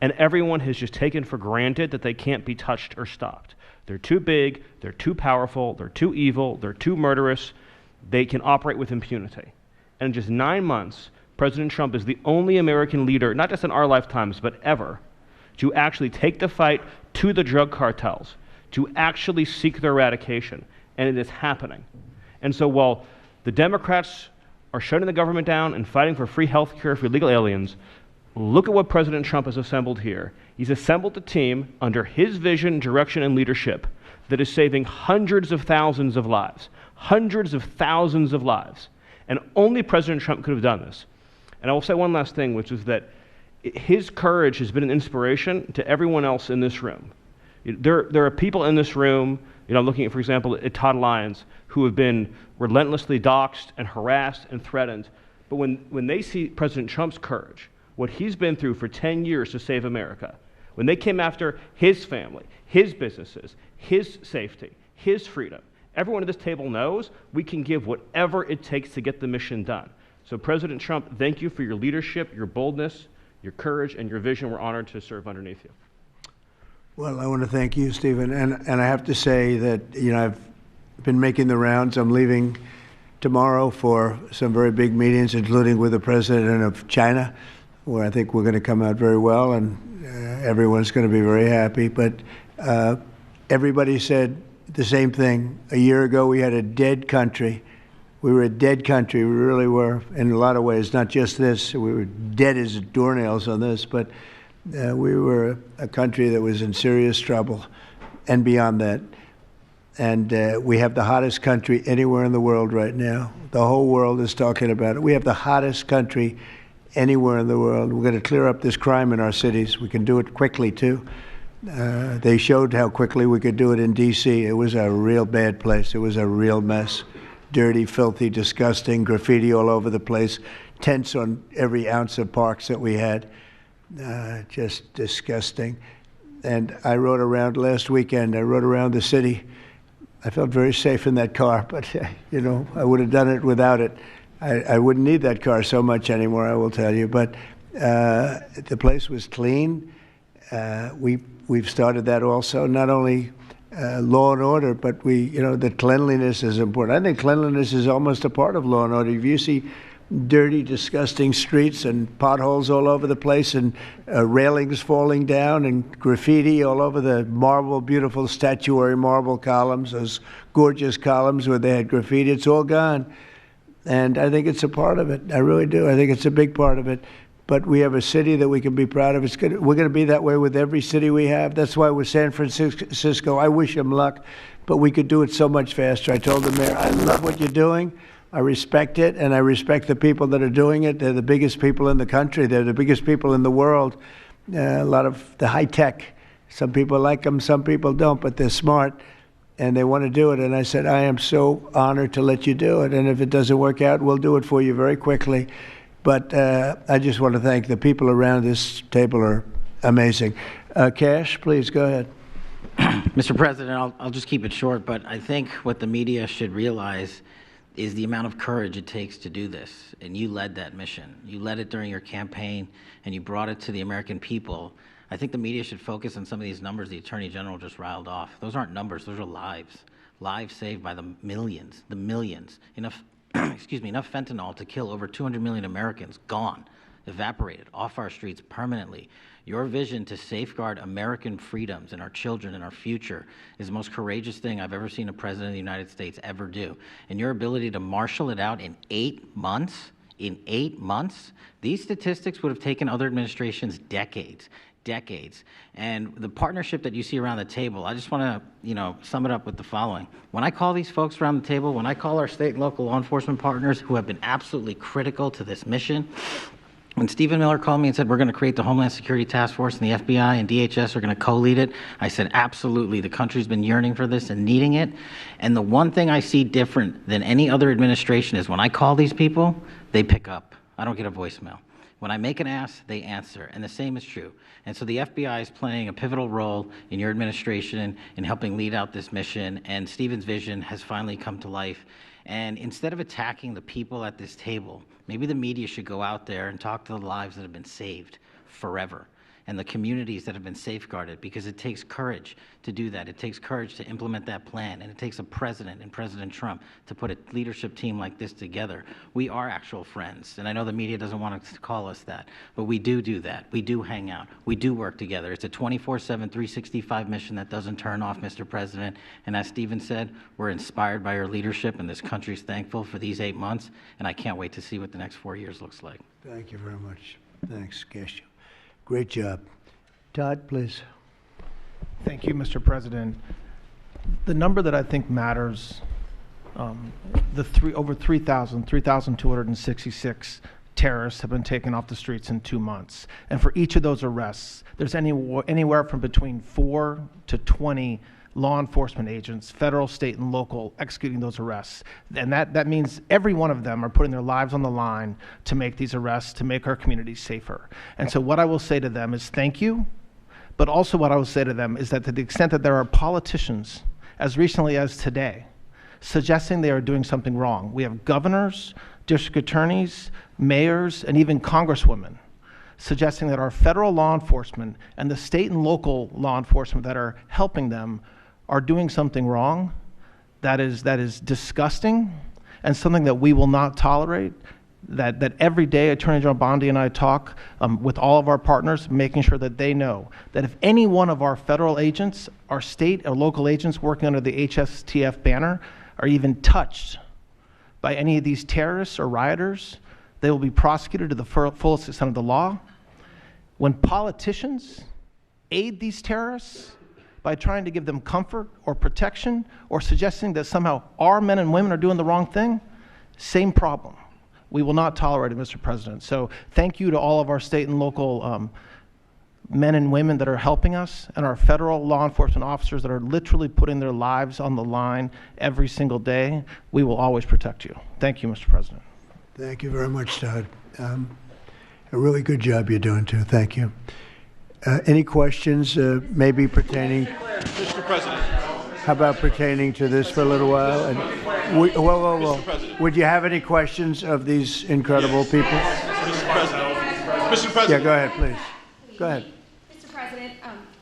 And everyone has just taken for granted that they can't be touched or stopped. They're too big, they're too powerful, they're too evil, they're too murderous. They can operate with impunity. And in just 9 months, President Trump is the only American leader, not just in our lifetimes, but ever, to actually take the fight to the drug cartels, to actually seek their eradication. And it is happening. And so while the Democrats are shutting the government down and fighting for free health care for illegal aliens, look at what President Trump has assembled here. He's assembled a team under his vision, direction, and leadership that is saving hundreds of thousands of lives. Hundreds of thousands of lives. And only President Trump could have done this. And I will say one last thing, which is that his courage has been an inspiration to everyone else in this room. There are people in this room, I'm looking at, for example, at Todd Lyons, who have been relentlessly doxxed and harassed and threatened. But when they see President Trump's courage, what he's been through for 10 years to save America, when they came after his family, his businesses, his safety, his freedom, everyone at this table knows we can give whatever it takes to get the mission done. So President Trump, thank you for your leadership, your boldness, your courage, and your vision. We're honored to serve underneath you. Well, I want to thank you, Stephen. And I have to say that, I've been making the rounds. I'm leaving tomorrow for some very big meetings, including with the president of China, where I think we're going to come out very well, and everyone's going to be very happy. But everybody said the same thing. A year ago, we had a dead country. We were a dead country. We really were, in a lot of ways, not just this. We were dead as doornails on this, but we were a country that was in serious trouble and beyond that. And we have the hottest country anywhere in the world right now. The whole world is talking about it. We have the hottest country anywhere in the world. We're going to clear up this crime in our cities. We can do it quickly, too. They showed how quickly we could do it in D.C. It was a real bad place. It was a real mess. Dirty, filthy, disgusting, graffiti all over the place, tents on every ounce of parks that we had. Just disgusting. And I rode around last weekend. I rode around the city. I felt very safe in that car, but, I would have done it without it. I wouldn't need that car so much anymore, I will tell you. But the place was clean. We've started that also, not only law and order, but the cleanliness is important. I think cleanliness is almost a part of law and order. If you see dirty, disgusting streets and potholes all over the place and railings falling down and graffiti all over the marble, beautiful statuary marble columns, those gorgeous columns where they had graffiti, it's all gone. And I think it's a part of it. I really do. I think it's a big part of it. But we have a city that we can be proud of. We're going to be that way with every city we have. That's why with San Francisco, I wish them luck, but we could do it so much faster. I told the mayor, I love what you're doing. I respect it, and I respect the people that are doing it. They're the biggest people in the country. They're the biggest people in the world. A lot of the high tech. Some people like them, some people don't, but they're smart, and they want to do it. And I said, I am so honored to let you do it. And if it doesn't work out, we'll do it for you very quickly. But I just want to thank the people around this table are amazing. Cash, please go ahead. Mr. President, I'll just keep it short, but I think what the media should realize is the amount of courage it takes to do this. And you led that mission. You led it during your campaign, and you brought it to the American people. I think the media should focus on some of these numbers the Attorney General just riled off. Those aren't numbers, those are lives. Lives saved by the millions. Enough fentanyl to kill over 200 million Americans, gone, evaporated off our streets permanently. Your vision to safeguard American freedoms and our children and our future is the most courageous thing I've ever seen a president of the United States ever do. And your ability to marshal it out in 8 months, these statistics would have taken other administrations decades. And the partnership that you see around the table, I just want to, sum it up with the following. When I call these folks around the table, when I call our state and local law enforcement partners who have been absolutely critical to this mission, when Stephen Miller called me and said, we're going to create the Homeland Security Task Force and the FBI and DHS are going to co-lead it, I said, absolutely. The country's been yearning for this and needing it. And the one thing I see different than any other administration is when I call these people, they pick up. I don't get a voicemail. When I make an ask, they answer, and the same is true. And so the FBI is playing a pivotal role in your administration in helping lead out this mission, and Stephen's vision has finally come to life. And instead of attacking the people at this table, maybe the media should go out there and talk to the lives that have been saved forever and the communities that have been safeguarded, because it takes courage to do that. It takes courage to implement that plan, and it takes a president and President Trump to put a leadership team like this together. We are actual friends, and I know the media doesn't want to call us that, but we do that. We do hang out. We do work together. It's a 24/7, 365 mission that doesn't turn off, Mr. President. And as Stephen said, we're inspired by your leadership, and this country's thankful for these 8 months, and I can't wait to see what the next 4 years looks like. Thank you very much. Thanks, Cash. Great job. Todd, please. Thank you, Mr. President. The number that I think matters, over 3,266 terrorists have been taken off the streets in 2 months. And for each of those arrests, there's anywhere from between 4 to 20 law enforcement agents, federal, state, and local, executing those arrests. And that means every one of them are putting their lives on the line to make these arrests, to make our communities safer. And so what I will say to them is thank you, but also what I will say to them is that to the extent that there are politicians, as recently as today, suggesting they are doing something wrong. We have governors, district attorneys, mayors, and even congresswomen suggesting that our federal law enforcement and the state and local law enforcement that are helping them are doing something wrong. That is disgusting and something that we will not tolerate. That every day Attorney General Bondi and I talk with all of our partners, making sure that they know that if any one of our federal agents, our state or local agents working under the HSTF banner are even touched by any of these terrorists or rioters, they will be prosecuted to the fullest extent of the law. When politicians aid these terrorists by trying to give them comfort or protection or suggesting that somehow our men and women are doing the wrong thing, same problem. We will not tolerate it, Mr. President. So thank you to all of our state and local men and women that are helping us, and our federal law enforcement officers that are literally putting their lives on the line every single day. We will always protect you. Thank you, Mr. President. Thank you very much, Todd. A really good job you're doing, too. Thank you. Any questions, maybe pertaining? Mr. President. How about pertaining to this for a little while? And whoa. Would you have any questions of these incredible people? Mr. President. Mr. President. Yeah, go ahead, please. Go ahead. Mr. President,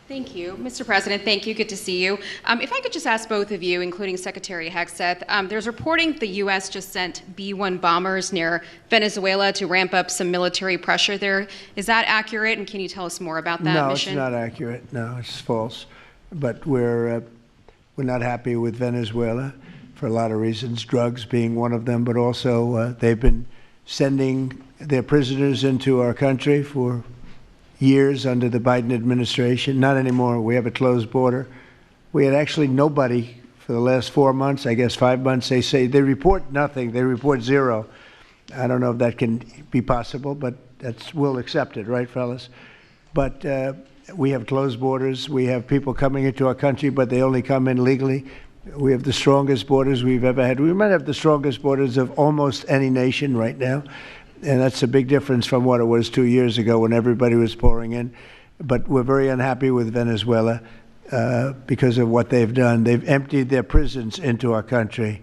thank you. Mr. President, thank you. Good to see you. If I could just ask both of you, including Secretary Hegseth, there's reporting the U.S. just sent B-1 bombers near Venezuela to ramp up some military pressure there. Is that accurate, and can you tell us more about that mission? No, it's not accurate. No, it's false. But we're not happy with Venezuela for a lot of reasons, drugs being one of them, but also they've been sending their prisoners into our country for years under the Biden administration. Not anymore. We have a closed border. We had actually nobody for the last 4 months, I guess 5 months. They report nothing. They report zero. I don't know if that can be possible, but we'll accept it, right, fellas? But we have closed borders. We have people coming into our country, but they only come in legally. We have the strongest borders we've ever had. We might have the strongest borders of almost any nation right now. And that's a big difference from what it was 2 years ago when everybody was pouring in. But we're very unhappy with Venezuela because of what they've done. They've emptied their prisons into our country.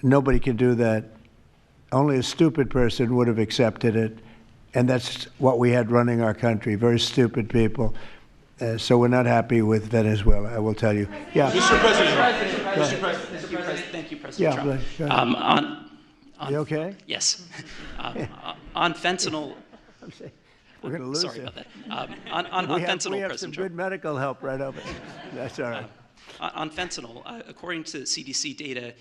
Nobody can do that. Only a stupid person would have accepted it. And that's what we had running our country, very stupid people. So we're not happy with Venezuela, I will tell you. Yeah. Mr. President. Thank you, President Trump. You okay? Yes. On fentanyl. We're going to lose sorry it. about that. On fentanyl, we have President some Trump. good medical help right over there. That's all right. On fentanyl, according to CDC data,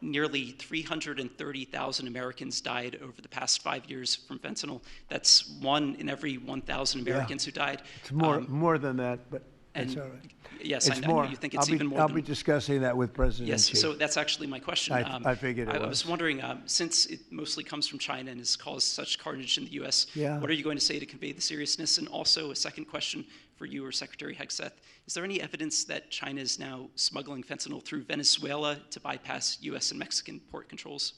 nearly 330,000 Americans died over the past 5 years from fentanyl. That's 1 in every 1,000 Americans who died. It's more than that, but that's all right. Yes, It's I know more. you think it's even more. I'll be discussing that with President Yes, Xi. so that's actually my question. I figured it was. I was wondering, since it mostly comes from China and has caused such carnage in the U.S., Yeah. what are you going to say to convey the seriousness? And also a second question for you or Secretary Hegseth. Is there any evidence that China is now smuggling fentanyl through Venezuela to bypass U.S. and Mexican port controls?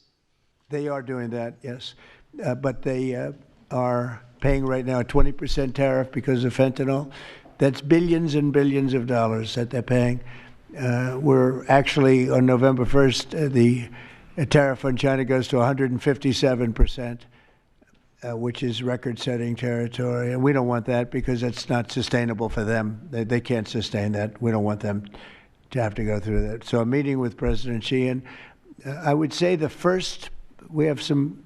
They are doing that, yes. But they are paying right now a 20% tariff because of fentanyl. That's billions and billions of dollars that they're paying. We're actually, on November 1st, the A tariff on China goes to 157%, which is record-setting territory. And we don't want that because it's not sustainable for them. They can't sustain that. We don't want them to have to go through that. So a meeting with President Xi, and I would say we have some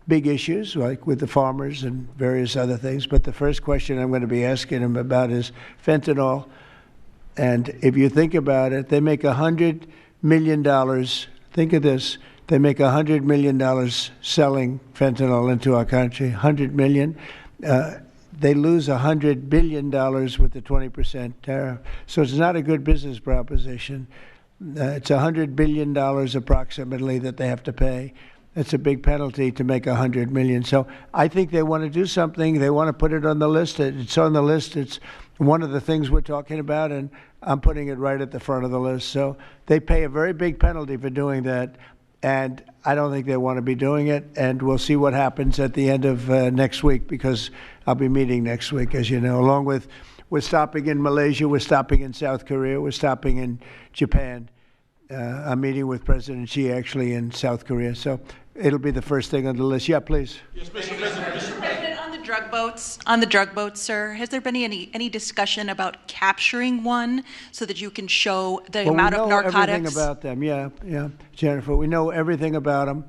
big issues, like with the farmers and various other things, but the first question I'm going to be asking him about is fentanyl. And if you think about it, they make $100 million. Think of this. They make $100 million selling fentanyl into our country, $100 million. They lose $100 billion with the 20% tariff. So it's not a good business proposition. It's $100 billion approximately that they have to pay. It's a big penalty to make $100 million. So I think they want to do something. They want to put it on the list. It's on the list. It's one of the things we're talking about, and I'm putting it right at the front of the list. So they pay a very big penalty for doing that, and I don't think they want to be doing it. And we'll see what happens at the end of next week, because I'll be meeting next week, as you know, along with we're stopping in Malaysia, we're stopping in South Korea, we're stopping in Japan. I'm meeting with President Xi actually in South Korea, so it'll be the first thing on the list. Yeah, please. Yes, Mr. President. Mr. President, on the drug boats, sir, has there been any discussion about capturing one so that you can show the amount of narcotics? We know everything about them. Yeah, Jennifer. We know everything about them.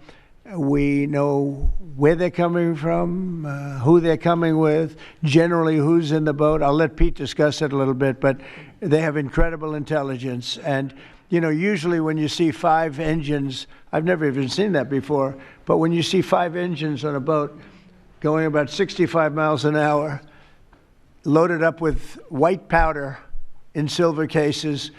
We know where they're coming from, who they're coming with, generally who's in the boat. I'll let Pete discuss it a little bit, but they have incredible intelligence. And you know, usually when you see 5 engines, I've never even seen that before, but when you see 5 engines on a boat going about 65 miles an hour, loaded up with white powder in silver cases,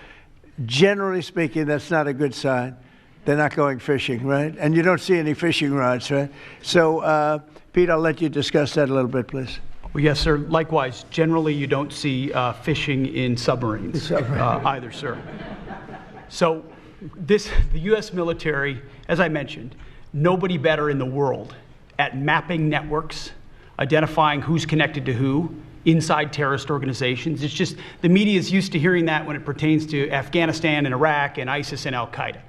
generally speaking, that's not a good sign. They're not going fishing, right? And you don't see any fishing rods, right? So, Pete, I'll let you discuss that a little bit, please. Well, yes, sir. Likewise, generally you don't see fishing in submarines either, sir. So the U.S. military, as I mentioned, nobody better in the world at mapping networks, identifying who's connected to who inside terrorist organizations. It's just the media is used to hearing that when it pertains to Afghanistan and Iraq and ISIS and Al-Qaeda.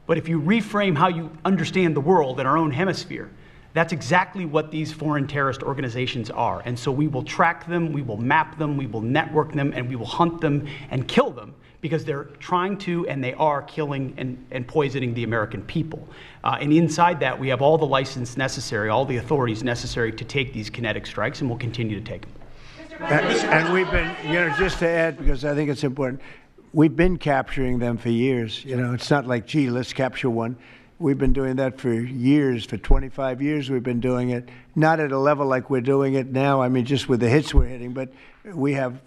But if you reframe how you understand the world in our own hemisphere, that's exactly what these foreign terrorist organizations are. And so we will track them, we will map them, we will network them, and we will hunt them and kill them, because they're trying to, and they are killing and poisoning the American people. And inside that, we have all the license necessary, all the authorities necessary to take these kinetic strikes, and we'll continue to take them. And we've been, just to add, because I think it's important, we've been capturing them for years. It's not like, gee, let's capture one. We've been doing that for years, for 25 years we've been doing it. Not at a level like we're doing it now, I mean, just with the hits we're hitting, but we have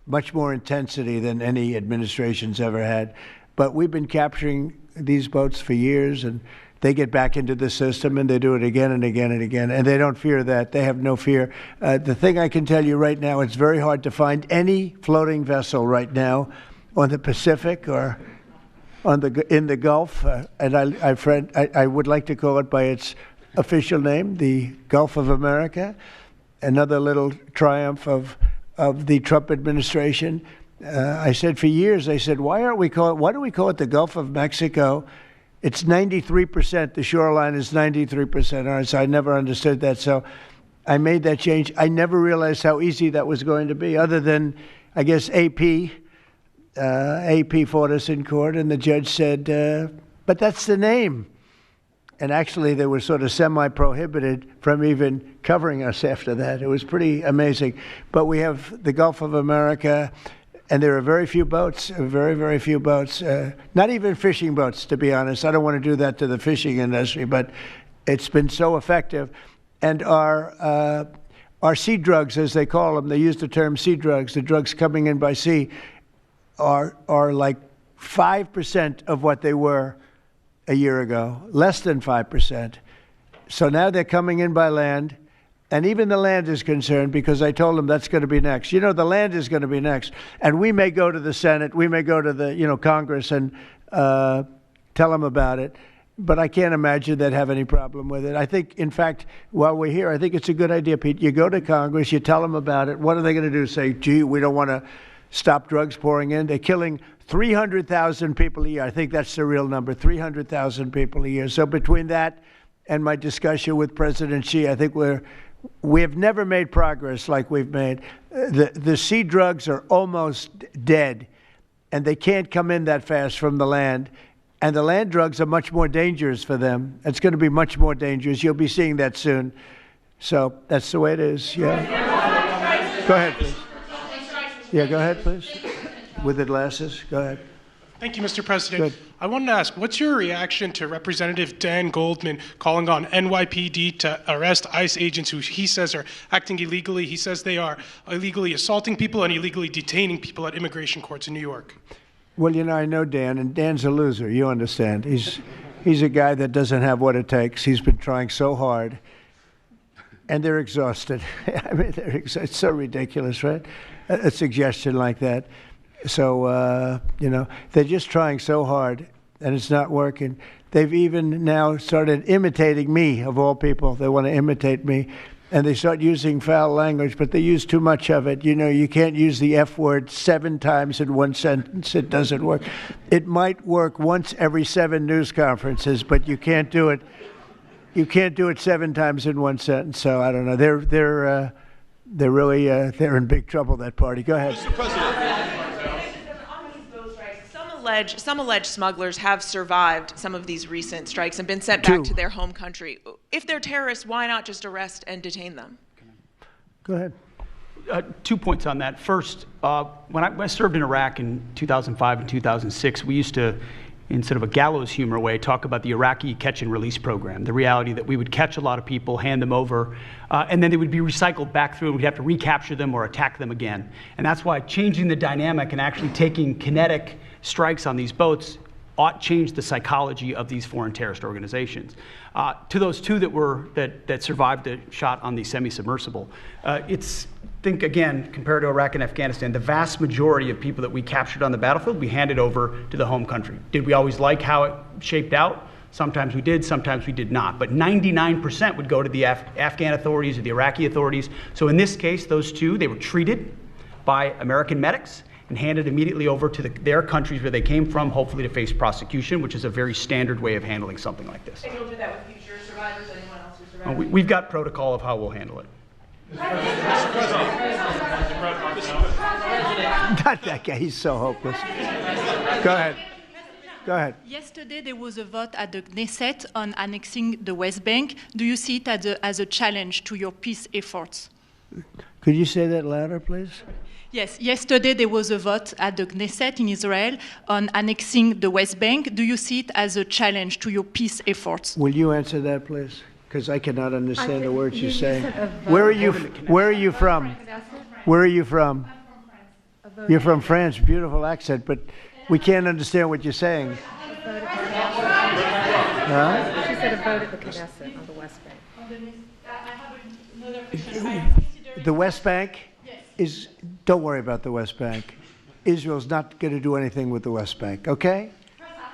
much more intensity than any administration's ever had. But we've been capturing these boats for years, and they get back into the system, and they do it again and again and again, and they don't fear that. They have no fear. The thing I can tell you right now, it's very hard to find any floating vessel right now on the Pacific or in the Gulf, and I would like to call it by its official name, the Gulf of America, another little triumph of the Trump administration. I said for years, why do we call it the Gulf of Mexico? It's 93%, the shoreline is 93%. All right, so I never understood that. So I made that change. I never realized how easy that was going to be, other than, I guess, AP fought us in court, and the judge said, but that's the name. And actually, they were sort of semi-prohibited from even covering us after that. It was pretty amazing. But we have the Gulf of America, and there are very few boats, very, very few boats, not even fishing boats, to be honest. I don't want to do that to the fishing industry, but it's been so effective. And our sea drugs, as they call them, they use the term sea drugs, the drugs coming in by sea, are like 5% of what they were a year ago, less than 5%. So now they're coming in by land, and even the land is concerned, because I told them that's going to be next. The land is going to be next, and we may go to the Senate, we may go to the Congress and tell them about it, but I can't imagine they'd have any problem with it. I think, in fact, while we're here, I think it's a good idea, Pete. You go to Congress, you tell them about it. What are they going to do? Say, gee, we don't want to stop drugs pouring in. They're killing 300,000 people a year. I think that's the real number, 300,000 people a year. So between that and my discussion with President Xi, I think we have never made progress like we've made. The sea drugs are almost dead, and they can't come in that fast from the land. And the land drugs are much more dangerous for them. It's going to be much more dangerous. You'll be seeing that soon. So that's the way it is. Yeah. Go ahead, please. Yeah, go ahead, please. With the glasses, go ahead. Thank you, Mr. President. Good. I wanted to ask, what's your reaction to Representative Dan Goldman calling on NYPD to arrest ICE agents who he says are acting illegally? He says they are illegally assaulting people and illegally detaining people at immigration courts in New York. Well, I know Dan, and Dan's a loser. You understand. He's a guy that doesn't have what it takes. He's been trying so hard, and they're exhausted. I mean, it's so ridiculous, right? A suggestion like that. So, they're just trying so hard, and it's not working. They've even now started imitating me, of all people. They want to imitate me, and they start using foul language, but they use too much of it. You can't use the F word 7 times in one sentence. It doesn't work. It might work once every 7 news conferences, but you can't do it. You can't do it 7 times in one sentence. So I don't know. They're really they're in big trouble. That party. Go ahead. Mr. President. Some alleged smugglers have survived some of these recent strikes and been sent back to their home country. If they're terrorists, why not just arrest and detain them? Go ahead. 2 points on that. First, when I served in Iraq in 2005 and 2006, we used to, in sort of a gallows humor way, talk about the Iraqi catch and release program, the reality that we would catch a lot of people, hand them over, and then they would be recycled back through and we'd have to recapture them or attack them again. And that's why changing the dynamic and actually taking kinetic strikes on these boats ought change the psychology of these foreign terrorist organizations. To those 2 that survived the shot on the semi-submersible, think again, compared to Iraq and Afghanistan, the vast majority of people that we captured on the battlefield, we handed over to the home country. Did we always like how it shaped out? Sometimes we did, sometimes we did not. But 99% would go to the Afghan authorities or the Iraqi authorities. So in this case, those 2, they were treated by American medics and handed immediately over to their countries where they came from, hopefully to face prosecution, which is a very standard way of handling something like this. And you'll do that with future survivors, anyone else who survived? We've got protocol of how we'll handle it. Mr. President. Not that guy. He's so hopeless. Go ahead. Go ahead. Yesterday, there was a vote at the Knesset on annexing the West Bank. Do you see it as a challenge to your peace efforts? Could you say that louder, please? Yes, yesterday there was a vote at the Knesset in Israel on annexing the West Bank. Do you see it as a challenge to your peace efforts? Will you answer that, please? Because I cannot understand the words you're saying. Where are you from? Where are you from? I'm from France. You're from France. Beautiful accent, but we can't understand what you're saying. Huh? She said a vote at the Knesset on the West Bank. The West Bank is, don't worry about the West Bank. Israel's not going to do anything with the West Bank, okay?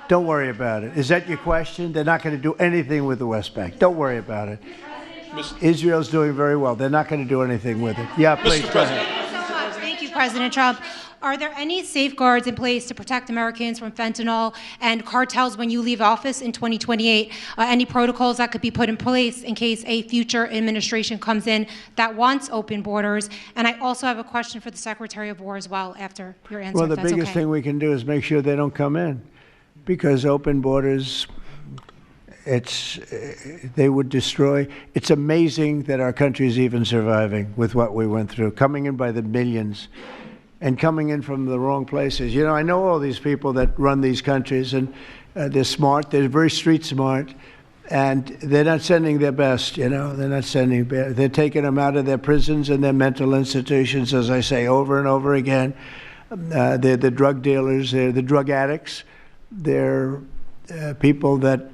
Don't worry about it. Is that your question? They're not going to do anything with the West Bank. Don't worry about it. Israel's doing very well. They're not going to do anything with it. Yeah, please, go ahead. Thank you so much. Thank you, President Trump. Are there any safeguards in place to protect Americans from fentanyl and cartels when you leave office in 2028? Any protocols that could be put in place in case a future administration comes in that wants open borders? And I also have a question for the Secretary of War as well after your answer. Well, the biggest thing we can do is make sure they don't come in, because open borders, they would destroy. It's amazing that our country is even surviving with what we went through, coming in by the millions. And coming in from the wrong places. I know all these people that run these countries, and they're smart. They're very street smart, and they're not sending their best. They're not sending. They're taking them out of their prisons and their mental institutions, as I say over and over again. They're the drug dealers. They're the drug addicts. They're people that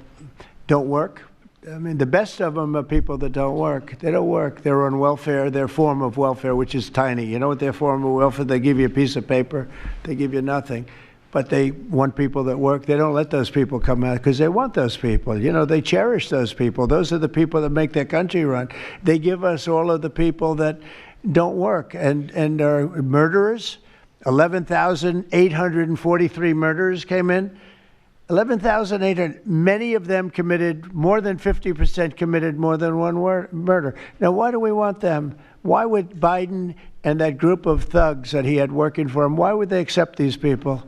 don't work. I mean, the best of them are people that don't work. They don't work. They're on welfare, their form of welfare, which is tiny. You know what their form of welfare? They give you a piece of paper. They give you nothing. But they want people that work. They don't let those people come out because they want those people. They cherish those people. Those are the people that make their country run. They give us all of the people that don't work and are murderers 11,843 murders came in. 11,800, many of them committed, more than 50% committed more than one murder. Now, why do we want them? Why would Biden and that group of thugs that he had working for him, why would they accept these people?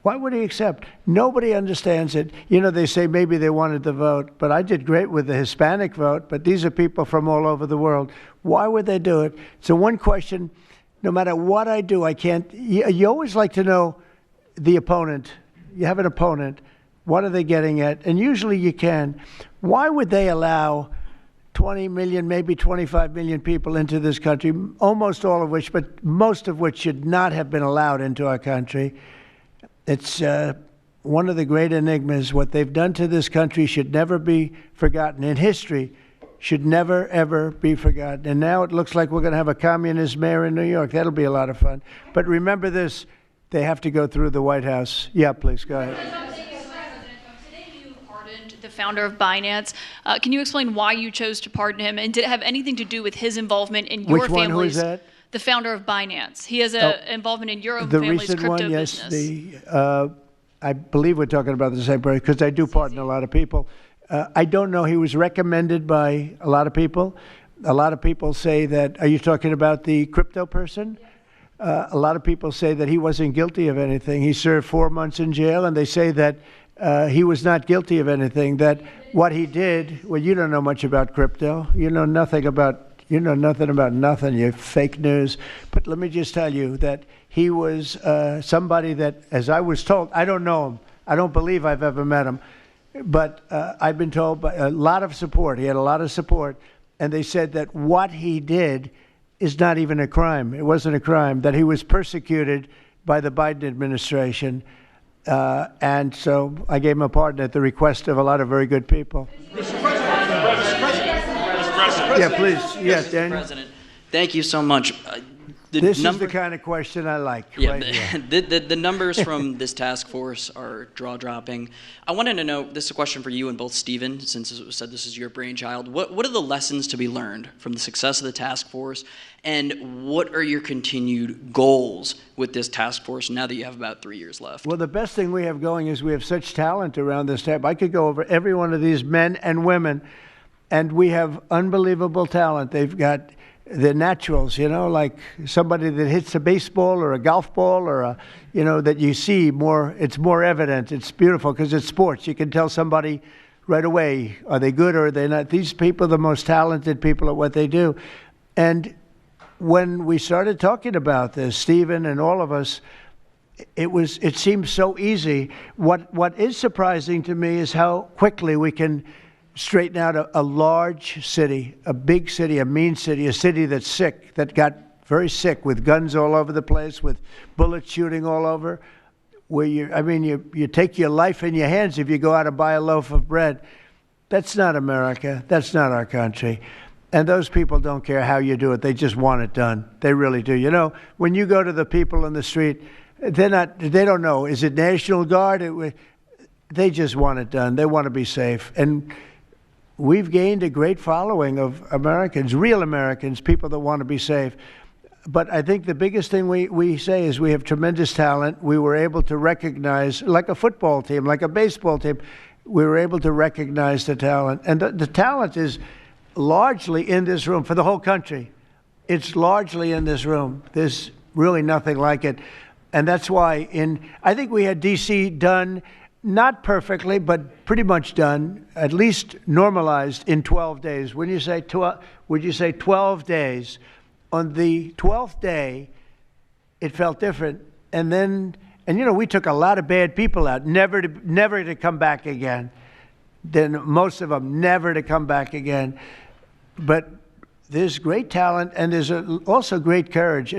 Why would he accept? Nobody understands it. You know, they say maybe they wanted the vote, but I did great with the Hispanic vote, but these are people from all over the world. Why would they do it? So one question, no matter what I do, I can't, you always like to know the opponent. You have an opponent. What are they getting at? And usually you can. Why would they allow 20 million, maybe 25 million people into this country, almost all of which, but most of which should not have been allowed into our country? It's one of the great enigmas. What they've done to this country should never be forgotten. In history, should never, ever be forgotten. And now it looks like we're going to have a communist mayor in New York. That'll be a lot of fun. But remember this. They have to go through the White House. Yeah, please, go ahead. Today you pardoned the founder of Binance. Can you explain why you chose to pardon him? And did it have anything to do with his involvement in your Which one? family's? Who is that? The founder of Binance. He has an involvement in your own family's crypto one, yes, business. I believe we're talking about the same person because I do pardon a lot of people. I don't know. He was recommended by a lot of people. A lot of people say that, are you talking about the crypto person? A lot of people say that he wasn't guilty of anything. He served 4 months in jail, and they say that he was not guilty of anything, that what he did, well, you don't know much about crypto. You know nothing about nothing, you fake news. But let me just tell you that he was somebody that, as I was told, I don't know him. I don't believe I've ever met him. But I've been told by a lot of support. He had a lot of support. And they said that what he did is not even a crime. It wasn't a crime, that he was persecuted by the Biden administration. And so I gave him a pardon at the request of a lot of very good people. Mr. President. Yeah, please. Yes, Mr. Daniel. President, thank you so much. This is the kind of question I like. Yeah, right here. the numbers from this task force are jaw-dropping. I wanted to know, this is a question for you and both Stephen, since it was said this is your brainchild. What are the lessons to be learned from the success of the task force, and what are your continued goals with this task force now that you have about 3 years left? Well, the best thing we have going is we have such talent around this table. I could go over every one of these men and women, and we have unbelievable talent. They've got the naturals, you know, like somebody that hits a baseball or a golf ball or a, you know, that you see more, it's more evident. It's beautiful because it's sports. You can tell somebody right away, are they good or are they not? These people are the most talented people at what they do. And when we started talking about this, Stephen and all of us, it seemed so easy. What is surprising to me is how quickly we can straighten out a large city, a big city, a mean city, a city that's sick, that got very sick with guns all over the place, with bullets shooting all over, where you take your life in your hands if you go out and buy a loaf of bread. That's not America. That's not our country. And those people don't care how you do it. They just want it done. They really do. You know, when you go to the people in the street, they don't know. Is it National Guard? They just want it done. They want to be safe. And we've gained a great following of Americans, real Americans, people that want to be safe. But I think the biggest thing we say is we have tremendous talent. We were able to recognize, like a football team, like a baseball team, we were able to recognize the talent. And the talent is largely in this room for the whole country. It's largely in this room. There's really nothing like it. And that's why I think we had D.C. done, not perfectly, but pretty much done, at least normalized in 12 days. Would you say 12 days? On the 12th day, it felt different. And you know, we took a lot of bad people out, never to come back again. Then most of them never to come back again. But there's great talent, and there's also great courage.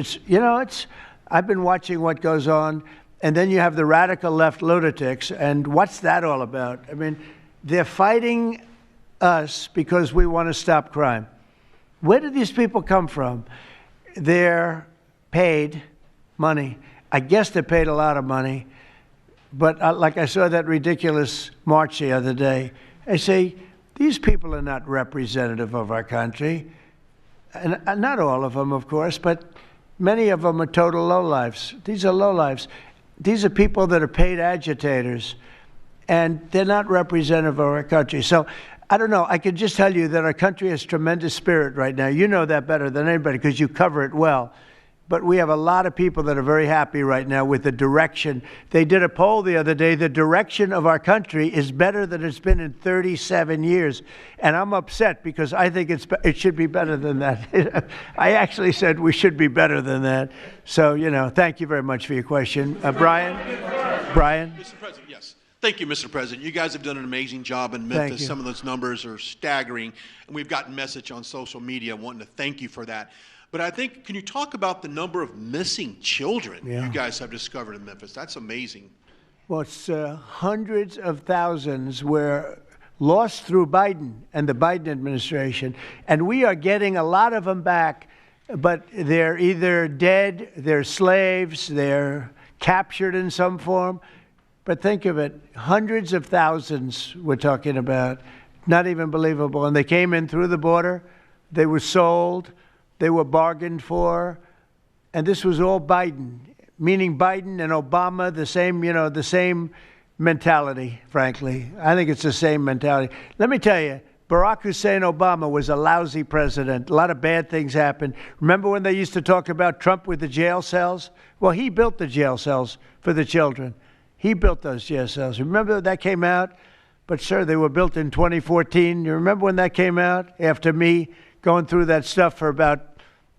I've been watching what goes on. And then you have the radical left lunatics, and what's that all about? I mean, they're fighting us because we want to stop crime. Where do these people come from? They're paid money. I guess they're paid a lot of money. But like I saw that ridiculous march the other day, I say, these people are not representative of our country. And not all of them, of course, but Many of them are total lowlifes. These are lowlifes. These are people that are paid agitators, and they're not representative of our country. So I don't know. I can just tell you that our country has tremendous spirit right now. You know that better than anybody because you cover it well. But we have a lot of people that are very happy right now with the direction. They did a poll the other day. The direction of our country is better than it's been in 37 years. And I'm upset because I think it should be better than that. I actually said we should be better than that. So, you know, thank you very much for your question. Brian? Brian? Mr. President, yes. Thank you, Mr. President. You guys have done an amazing job in Memphis. Some of those numbers are staggering. And we've gotten message on social media wanting to thank you for that. But I think, can you talk about the number of missing children you guys have discovered in Memphis? That's amazing. Well, it's hundreds of thousands were lost through Biden and the Biden administration. And we are getting a lot of them back, but they're either dead, they're slaves, they're captured in some form. But think of it, hundreds of thousands we're talking about. Not even believable. And they came in through the border. They were sold. They were bargained for, and this was all Biden, meaning Biden and Obama, the same, you know, the same mentality, frankly. I think it's the same mentality. Let me tell you, Barack Hussein Obama was a lousy president. A lot of bad things happened. Remember when they used to talk about Trump with the jail cells? Well, he built the jail cells for the children. He built those jail cells. Remember that came out? But, sir, they were built in 2014. You remember when that came out? After me going through that stuff for about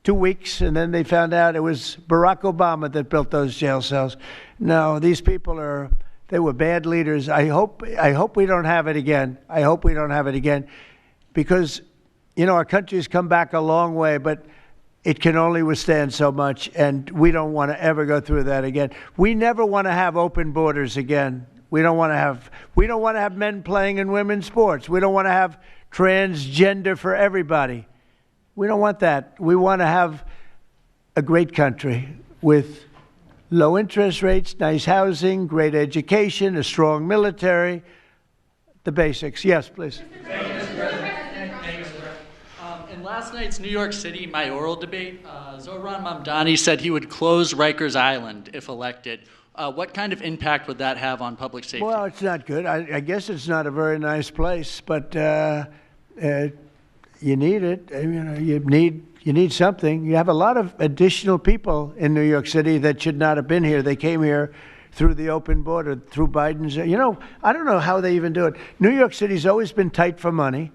2 weeks, and then they found out it was Barack Obama that built those jail cells. No, these people they were bad leaders. I hope we don't have it again. I hope we don't have it again because, you know, our country's come back a long way, but it can only withstand so much, and we don't want to ever go through that again. We never want to have open borders again. We don't want to have men playing in women's sports. We don't want to have transgender for everybody. We don't want that. We want to have a great country with low interest rates, nice housing, great education, a strong military, the basics. Yes, please. In last night's New York City mayoral debate, Zohran Mamdani said he would close Rikers Island if elected. What kind of impact would that have on public safety? Well, it's not good. I guess it's not a very nice place, but you need it. You know, you need something. You have a lot of additional people in New York City that should not have been here. They came here through the open border, through Biden's. You know, I don't know how they even do it. New York City's always been tight for money,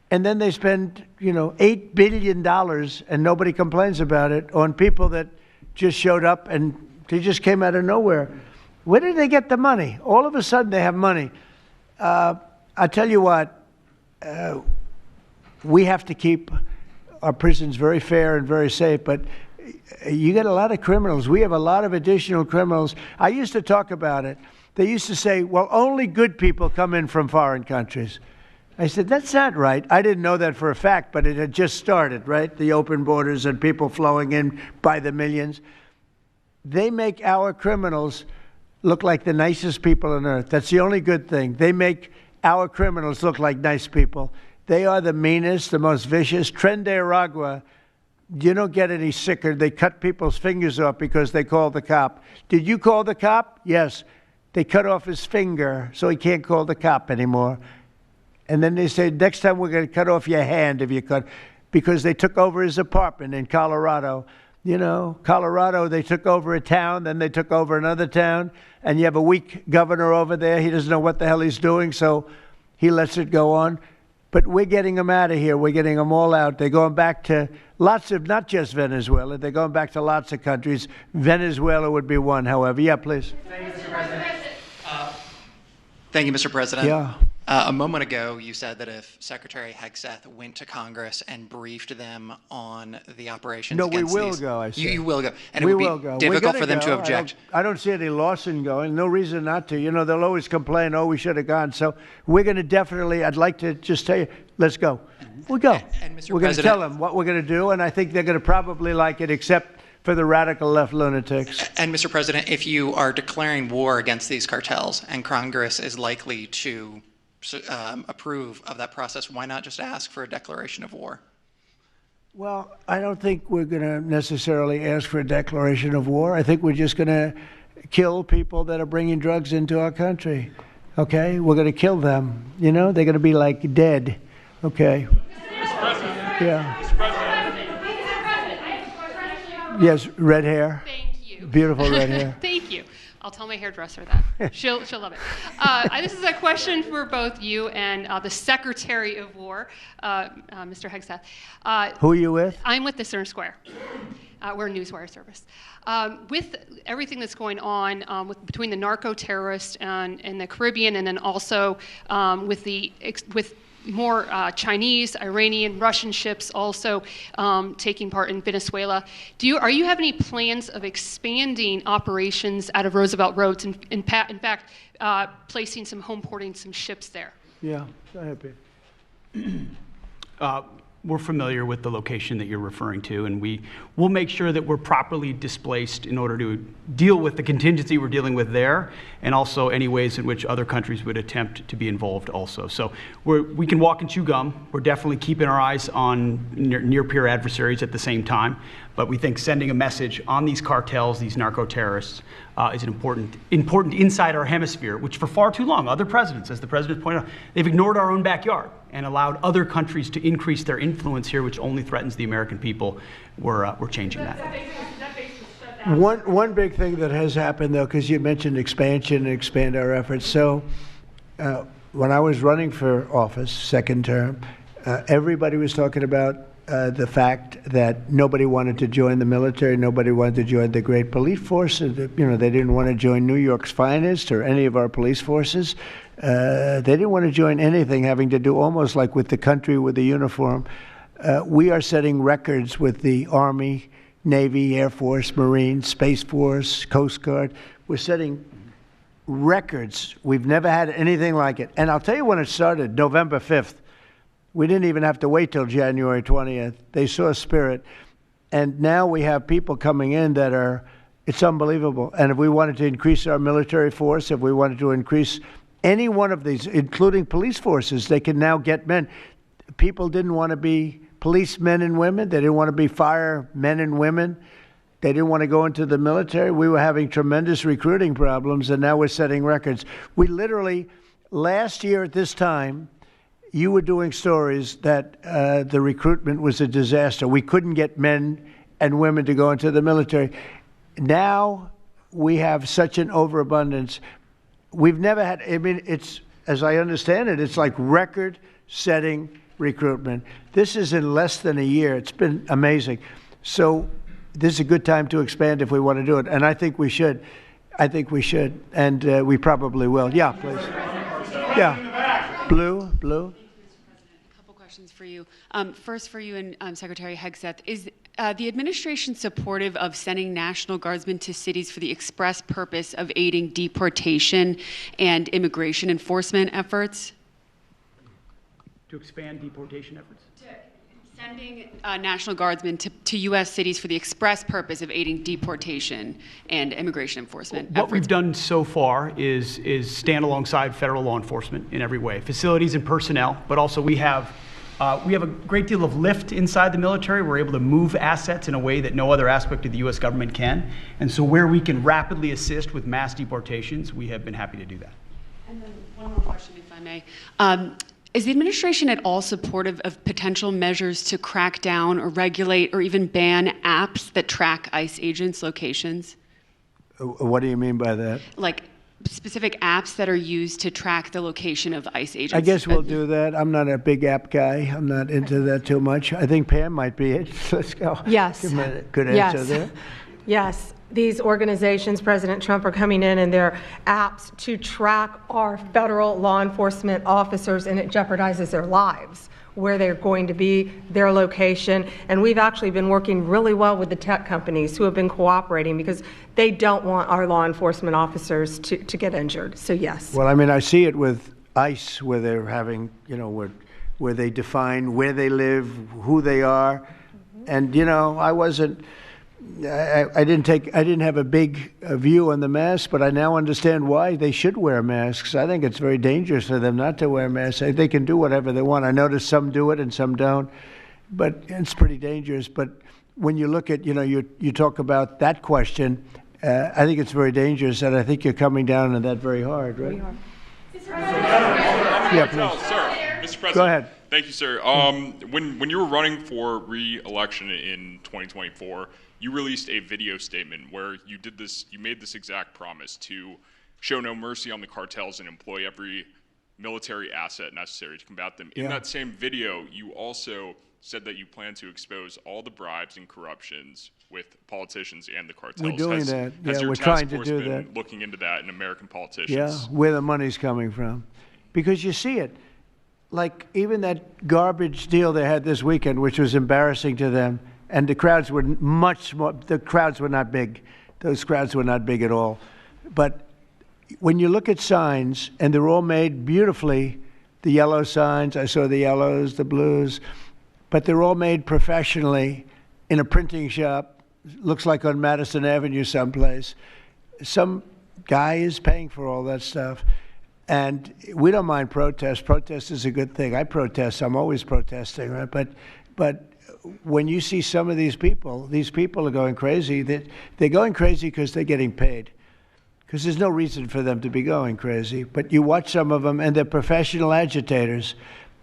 and then they spend, you know, $8 billion, and nobody complains about it, on people that just showed up and they just came out of nowhere. Where did they get the money? All of a sudden they have money. I tell you what. We have to keep our prisons very fair and very safe, but you get a lot of criminals. We have a lot of additional criminals. I used to talk about it. They used to say, well, only good people come in from foreign countries. I said, that's not right. I didn't know that for a fact, but it had just started, right? The open borders and people flowing in by the millions. They make our criminals look like the nicest people on earth. That's the only good thing. They make our criminals look like nice people. They are the meanest, the most vicious. Tren de Aragua, you don't get any sicker. They cut people's fingers off because they called the cop. Did you call the cop? Yes. They cut off his finger so he can't call the cop anymore. And then they say, next time we're going to cut off your hand if you cut, because they took over his apartment in Colorado. You know, Colorado, they took over a town, then they took over another town, and you have a weak governor over there. He doesn't know what the hell he's doing, so he lets it go on. But we're getting them out of here. We're getting them all out. They're going back to lots of, not just Venezuela, they're going back to lots of countries. Venezuela would be one, however. Yeah, please. Thank you, Mr. President. Thank you, Mr. President. Yeah. A moment ago, you said that if Secretary Hegseth went to Congress and briefed them on the operations No, we against will these, go, I said. You will go. And we it would will be go. difficult for them to object. I don't see any loss in going. No reason not to. You know, they'll always complain, oh, we should have gone. So we're going to definitely, I'd like to just tell you, let's go. We'll go. And Mr. We're going to President, tell them what we're going to do, and I think they're going to probably like it, except for the radical left lunatics. And Mr. President, if you are declaring war against these cartels and Congress is likely to approve of that process, why not just ask for a declaration of war? Well, I don't think we're going to necessarily ask for a declaration of war. I think we're just going to kill people that are bringing drugs into our country. Okay? We're going to kill them. You know, they're going to be like dead. Okay? Yeah. Yes, red hair. Thank you. Beautiful red hair. Thank you. I'll tell my hairdresser that. She'll love it. This is a question for both you and the Secretary of War, Mr. Hegseth. Who are you with? I'm with the Center Square. We're a newswire service. With everything that's going on between the narco terrorists in the Caribbean, and then also with more Chinese, Iranian, Russian ships also taking part in Venezuela. Are you have any plans of expanding operations out of Roosevelt Roads, and in fact, placing some home porting some ships there? Yeah, go ahead. We're familiar with the location that you're referring to, and we'll make sure that we're properly displaced in order to deal with the contingency we're dealing with there, and also any ways in which other countries would attempt to be involved also. So we can walk and chew gum. We're definitely keeping our eyes on near-peer adversaries at the same time, but we think sending a message on these cartels, these narco-terrorists, is an important inside our hemisphere, which for far too long, other presidents, as the president pointed out, they've ignored our own backyard and allowed other countries to increase their influence here, which only threatens the American people. We're changing that. One big thing that has happened, though, because you mentioned expansion and expand our efforts. So when I was running for office, second term, everybody was talking about the fact that nobody wanted to join the military, nobody wanted to join the great police force. They didn't want to join New York's finest or any of our police forces. They didn't want to join anything having to do almost like with the country with the uniform. We are setting records with the Army, Navy, Air Force, Marines, Space Force, Coast Guard. We're setting records. We've never had anything like it. And I'll tell you when it started, November 5th. We didn't even have to wait till January 20th. They saw spirit. And now we have people coming in that it's unbelievable. And if we wanted to increase our military force, if we wanted to increase any one of these, including police forces, they can now get men. People didn't want to be policemen and women. They didn't want to be firemen and women. They didn't want to go into the military. We were having tremendous recruiting problems, and now we're setting records. We literally, last year at this time, you were doing stories that the recruitment was a disaster. We couldn't get men and women to go into the military. Now we have such an overabundance. We've never had, it's, as I understand it, it's like record-setting recruitment. This is in less than a year. It's been amazing. So this is a good time to expand if we want to do it. And I think we should. And we probably will. Yeah, please. Yeah. Blue. A couple questions for you. First for you and Secretary Hegseth. Is the administration supportive of sending National Guardsmen to cities for the express purpose of aiding deportation and immigration enforcement efforts? To expand deportation efforts? Sending National Guardsmen to U.S. cities for the express purpose of aiding deportation and immigration enforcement efforts. What we've done so far is stand alongside federal law enforcement in every way, facilities and personnel, but also we have a great deal of lift inside the military. We're able to move assets in a way that no other aspect of the U.S. government can. And so where we can rapidly assist with mass deportations, we have been happy to do that. And then one more question, if I may. Is the administration at all supportive of potential measures to crack down or regulate or even ban apps that track ICE agents' locations? What do you mean by that? Like specific apps that are used to track the location of ICE agents? I guess we'll do that. I'm not a big app guy. I'm not into that too much. I think Pam might be it. Let's go. Yes. Good answer there. Yes. These organizations, President Trump, are coming in and their apps to track our federal law enforcement officers, and it jeopardizes their lives, where they're going to be, their location. And we've actually been working really well with the tech companies who have been cooperating because they don't want our law enforcement officers to get injured. So yes. Well, I mean, I see it with ICE, where they're having, where they define where they live, who they are. And, I didn't have a big view on the mask, but I now understand why they should wear masks. I think it's very dangerous for them not to wear masks. They can do whatever they want. I notice some do it and some don't. but it's pretty dangerous. But when you look at, you talk about that question, I think it's very dangerous, and I think you're coming down on that very hard, right? Yeah, please. Sir, Mr. President. Go ahead. Thank you, sir. When you were running for re-election in 2024, you released a video statement where you made this exact promise to show no mercy on the cartels and employ every military asset necessary to combat them. In that same video, you also said that you plan to expose all the bribes and corruptions with politicians and the cartels. We're doing that. Has your we're task trying to force do been that. looking into that in American politicians? Yeah, where the money's coming from. Because you see it. Like even that garbage deal they had this weekend, which was embarrassing to them, and the crowds were the crowds were not big. Those crowds were not big at all. But when you look at signs, and they're all made beautifully, the yellow signs, I saw the yellows, the blues, but they're all made professionally in a printing shop, looks like on Madison Avenue someplace. Some guy is paying for all that stuff. And we don't mind protest. Protest is a good thing. I protest. I'm always protesting, right? But when you see some of these people are going crazy. They're going crazy because they're getting paid. Because there's no reason for them to be going crazy. But you watch some of them, and they're professional agitators,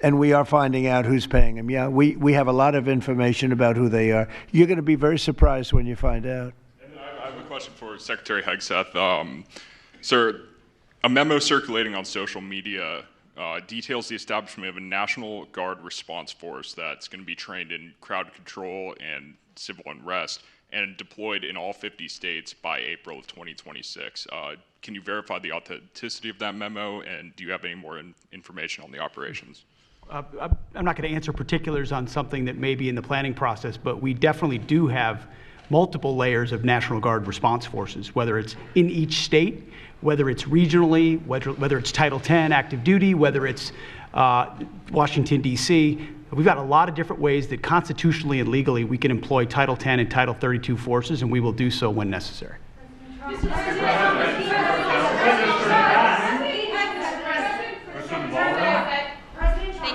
and we are finding out who's paying them. Yeah, we have a lot of information about who they are. You're going to be very surprised when you find out. And I have a question for Secretary Hegseth. Sir, a memo circulating on social media details the establishment of a National Guard response force that's going to be trained in crowd control and civil unrest and deployed in all 50 states by April of 2026. Can you verify the authenticity of that memo, and do you have any more information on the operations? I'm not going to answer particulars on something that may be in the planning process, but we definitely do have multiple layers of National Guard response forces, whether it's in each state, whether it's regionally, whether it's Title 10 active duty, whether it's Washington, D.C. We've got a lot of different ways that constitutionally and legally we can employ Title 10 and Title 32 forces, and we will do so when necessary. Thank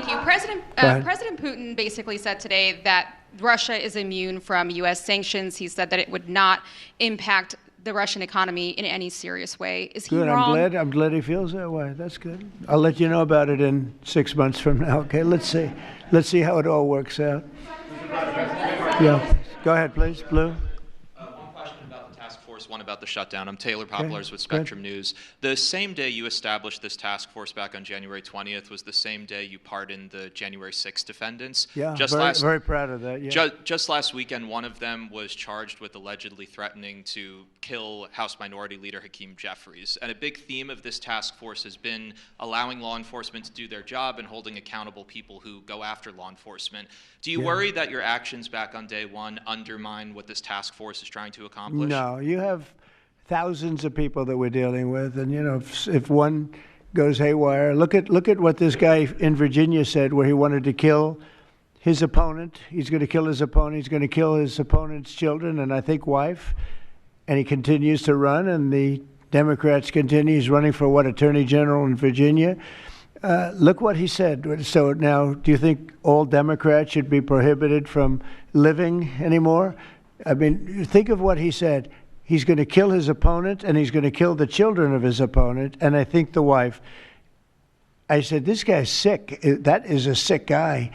you. President Putin basically said today that Russia is immune from U.S. sanctions. He said that it would not impact the Russian economy in any serious way. Is he good. wrong? I'm glad he feels that way. That's good. I'll let you know about it in 6 months from now. Okay, let's see how it all works out. Yeah, go ahead, please, Blue. One question about the task force, one about the shutdown. I'm Taylor Poplars with Spectrum News. The same day you established this task force back on January 20th was the same day you pardoned the January 6th defendants. Yeah, very proud of that. Yeah. Just last weekend, one of them was charged with allegedly threatening to kill House Minority Leader Hakeem Jeffries. And a big theme of this task force has been allowing law enforcement to do their job and holding accountable people who go after law enforcement. Do you worry that your actions back on day one undermine what this task force is trying to accomplish? No, you have thousands of people that we're dealing with, and if one goes haywire, look at what this guy in Virginia said, where he wanted to kill his opponent. He's going to kill his opponent. He's going to kill his opponent's children and I think wife. And he continues to run, and the Democrats continue. He's running for Attorney General in Virginia. Look what he said. So now, do you think all Democrats should be prohibited from living anymore? I mean, think of what he said. He's going to kill his opponent, and he's going to kill the children of his opponent, and I think the wife. I said, this guy's sick. That is a sick guy.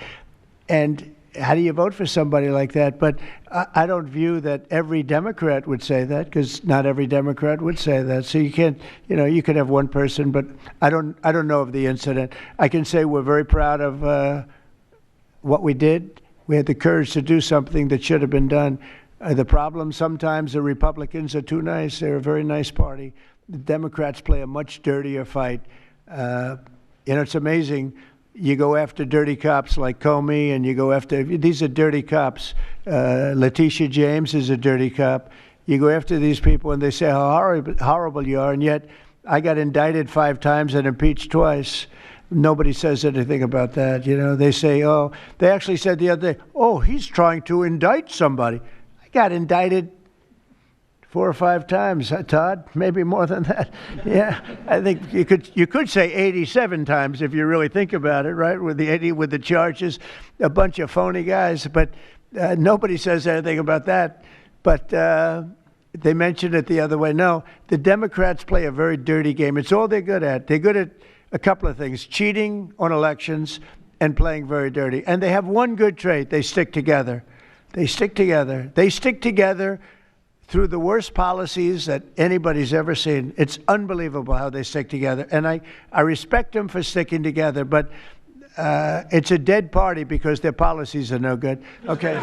And how do you vote for somebody like that? But I don't view that every Democrat would say that, because not every Democrat would say that. So you can't, you could have one person, but I don't know of the incident. I can say we're very proud of what we did. We had the courage to do something that should have been done. The problem sometimes the Republicans are too nice. They're a very nice party. The Democrats play a much dirtier fight. It's amazing. You go after dirty cops like Comey, and you go after, these are dirty cops. Letitia James is a dirty cop. You go after these people, and they say how horrible you are, and yet I got indicted 5 times and impeached twice. Nobody says anything about that. They say, they actually said the other day, he's trying to indict somebody. I got indicted 4 or 5 times, Todd, maybe more than that. Yeah, I think you could say 87 times if you really think about it, right? With the charges, a bunch of phony guys, but nobody says anything about that. But they mentioned it the other way. No, the Democrats play a very dirty game. It's all they're good at. They're good at a couple of things: cheating on elections and playing very dirty. And they have one good trait: they stick together. They stick together. They stick together through the worst policies that anybody's ever seen. It's unbelievable how they stick together. And I respect them for sticking together, but it's a dead party because their policies are no good. Okay.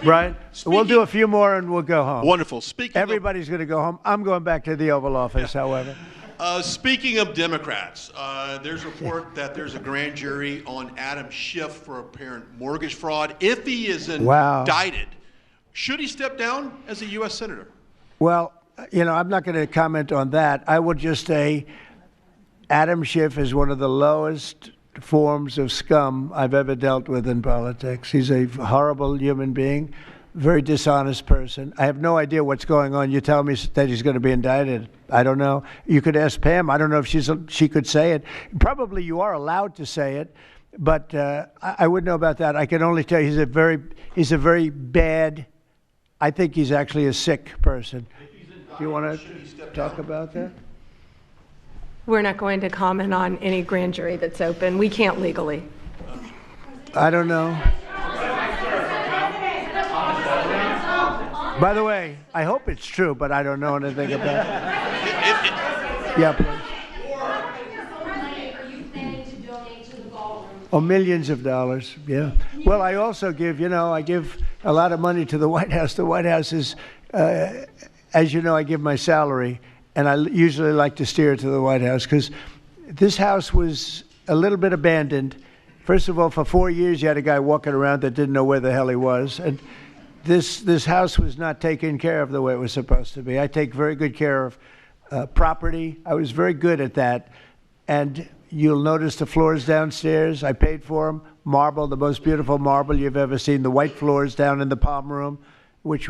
Right? We'll do a few more and we'll go home. Wonderful. Everybody's going to go home. I'm going back to the Oval Office, however. Speaking of Democrats, there's a report that there's a grand jury on Adam Schiff for apparent mortgage fraud. If he is indicted, should he step down as a U.S. Senator? Well, I'm not going to comment on that. I would just say Adam Schiff is one of the lowest forms of scum I've ever dealt with in politics. He's a horrible human being, very dishonest person. I have no idea what's going on. You tell me that he's going to be indicted. I don't know. You could ask Pam. I don't know if she could say it. Probably you are allowed to say it, but I wouldn't know about that. I can only tell you he's a very bad. I think he's actually a sick person. Do you want to talk about that? We're not going to comment on any grand jury that's open. We can't legally. I don't know. By the way, I hope it's true, but I don't know anything about it. Yeah, please. Oh, millions of dollars, yeah. Well, I also give a lot of money to the White House. The White House is, as you know, I give my salary, and I usually like to steer it to the White House because this house was a little bit abandoned. First of all, for 4 years, you had a guy walking around that didn't know where the hell he was. And this house was not taken care of the way it was supposed to be. I take very good care of property. I was very good at that. And you'll notice the floors downstairs, I paid for them. Marble, the most beautiful marble you've ever seen. The white floors down in the palm room, which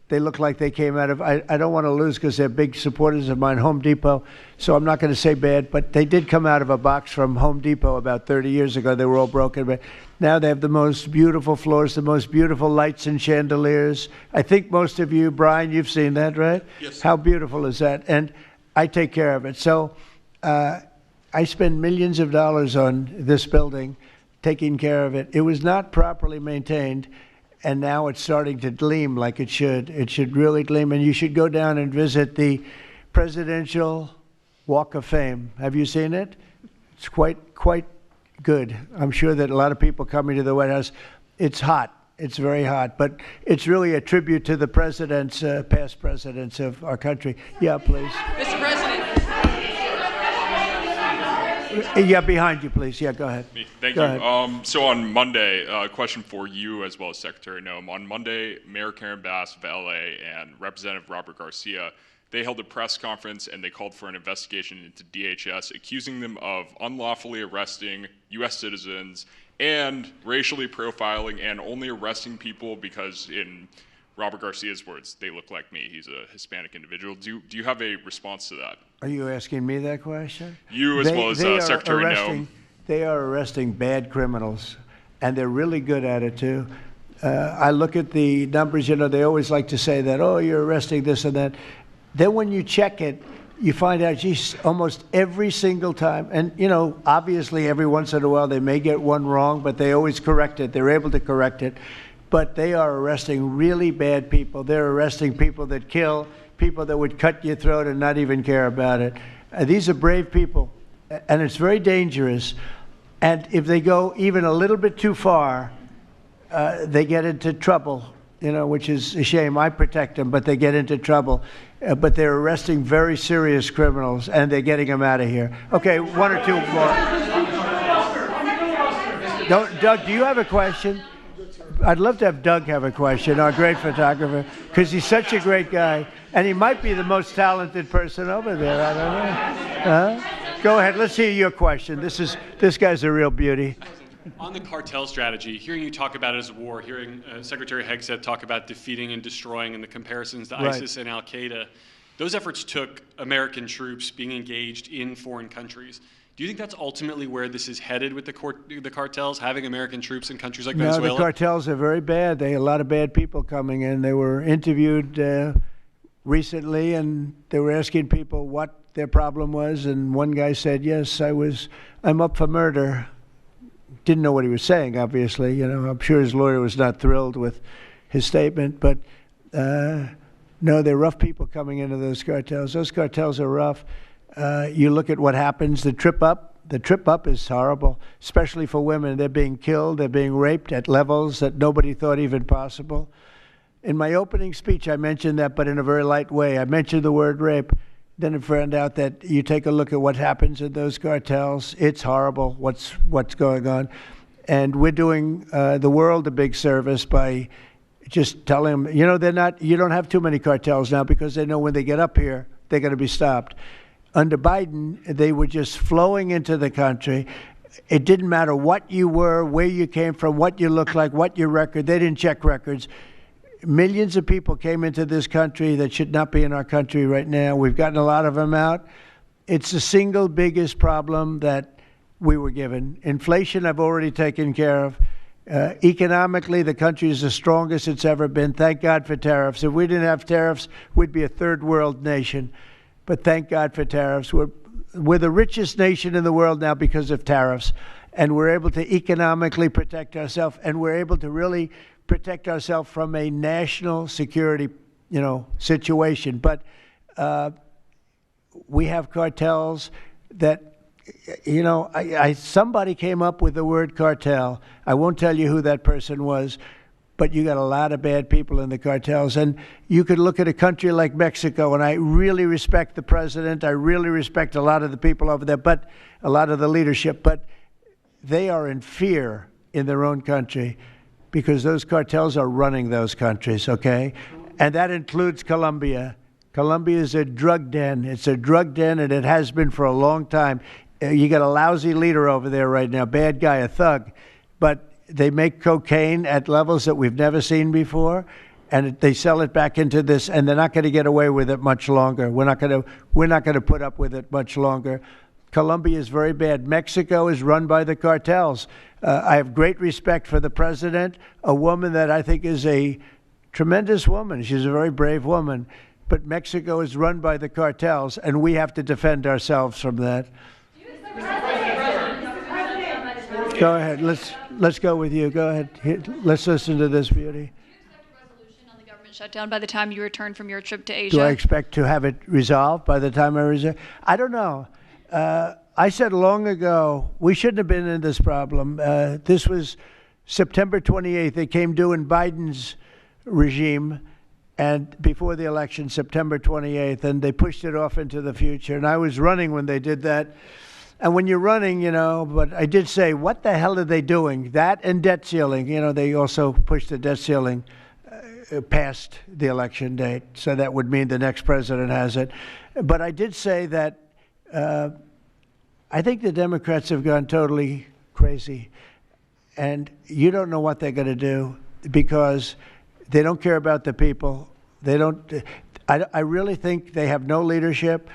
they look like they came out of, I don't want to lose because they're big supporters of mine, Home Depot, so I'm not going to say bad, but they did come out of a box from Home Depot about 30 years ago. They were all broken, but now they have the most beautiful floors, the most beautiful lights and chandeliers. I think most of you, Brian, you've seen that, right? Yes. How beautiful is that? And I take care of it. So I spend millions of dollars on this building, taking care of it. It was not properly maintained, and now it's starting to gleam like it should. It should really gleam, and you should go down and visit the Presidential Walk of Fame. Have you seen it? It's quite good. I'm sure that a lot of people coming to the White House, it's hot. It's very hot, but it's really a tribute to the presidents, past presidents of our country. Yeah, please. Mr. President. Yeah, behind you, please. Yeah, go ahead. Thank Go you. ahead. So on Monday, a question for you as well as Secretary Noem. On Monday, Mayor Karen Bass of LA and Representative Robert Garcia, they held a press conference and they called for an investigation into DHS, accusing them of unlawfully arresting U.S. citizens and racially profiling and only arresting people because, in Robert Garcia's words, they look like me. He's a Hispanic individual. Do you have a response to that? Are you asking me that question? You as well as Secretary Noem. They are arresting bad criminals, and they're really good at it, too. I look at the numbers, they always like to say that, oh, you're arresting this and that. Then when you check it, you find out, geez, almost every single time, and, obviously every once in a while they may get one wrong, but they always correct it. They're able to correct it. But they are arresting really bad people. They're arresting people that kill, people that would cut your throat and not even care about it. These are brave people, and it's very dangerous. And if they go even a little bit too far, they get into trouble, which is a shame. I protect them, but they get into trouble. But they're arresting very serious criminals, and they're getting them out of here. Okay, one or two more. Doug, do you have a question? I'd love to have Doug have a question, our great photographer, because he's such a great guy, and he might be the most talented person over there. I don't know. Go ahead. Let's hear your question. This guy's a real beauty. On the cartel strategy, hearing you talk about it as a war, hearing Secretary Hegseth talk about defeating and destroying and the comparisons to ISIS and Al-Qaeda, those efforts took American troops being engaged in foreign countries. Do you think that's ultimately where this is headed with the cartels, having American troops in countries like Venezuela? No, the cartels are very bad. They had a lot of bad people coming in. They were interviewed recently, and they were asking people what their problem was, and one guy said, "Yes, I'm up for murder." Didn't know what he was saying, obviously. You know, I'm sure his lawyer was not thrilled with his statement, but no, they're rough people coming into those cartels. Those cartels are rough. You look at what happens. The trip up is horrible, especially for women. They're being killed. They're being raped at levels that nobody thought even possible. In my opening speech, I mentioned that, but in a very light way. I mentioned the word rape. Then I found out that you take a look at what happens in those cartels. It's horrible what's going on. And we're doing the world a big service by just telling them, you don't have too many cartels now because they know when they get up here, they're going to be stopped. Under Biden, they were just flowing into the country. It didn't matter what you were, where you came from, what you looked like, what your record. They didn't check records. Millions of people came into this country that should not be in our country right now. We've gotten a lot of them out. It's the single biggest problem that we were given. Inflation, I've already taken care of. Economically, the country is the strongest it's ever been. Thank God for tariffs. If we didn't have tariffs, we'd be a third world nation. But thank God for tariffs. We're the richest nation in the world now because of tariffs. And we're able to economically protect ourselves, and we're able to really protect ourselves from a national security, situation. But we have cartels that, somebody came up with the word cartel. I won't tell you who that person was, but you got a lot of bad people in the cartels. And you could look at a country like Mexico, and I really respect the president. I really respect a lot of the people over there, but a lot of the leadership. But they are in fear in their own country because those cartels are running those countries, okay? And that includes Colombia. Colombia is a drug den. It's a drug den, and it has been for a long time. You got a lousy leader over there right now, bad guy, a thug. But they make cocaine at levels that we've never seen before, and they sell it back into this, and they're not going to get away with it much longer. We're not going to put up with it much longer. Colombia is very bad. Mexico is run by the cartels. I have great respect for the president, a woman that I think is a tremendous woman. She's a very brave woman. But Mexico is run by the cartels, and we have to defend ourselves from that. Go ahead. Let's go with you. Go ahead. Let's listen to this beauty. Shutdown by the time you return from your trip to Asia? Do I expect to have it resolved by the time I return? I don't know. I said long ago we shouldn't have been in this problem. This was September 28th. It came due in Biden's regime, and before the election, September 28th, and they pushed it off into the future. And I was running when they did that. And when you're running, but I did say, what the hell are they doing? That and debt ceiling. They also pushed the debt ceiling past the election date. So that would mean the next president has it. But I did say that I think the Democrats have gone totally crazy. And you don't know what they're going to do because they don't care about the people. I really think they have no leadership.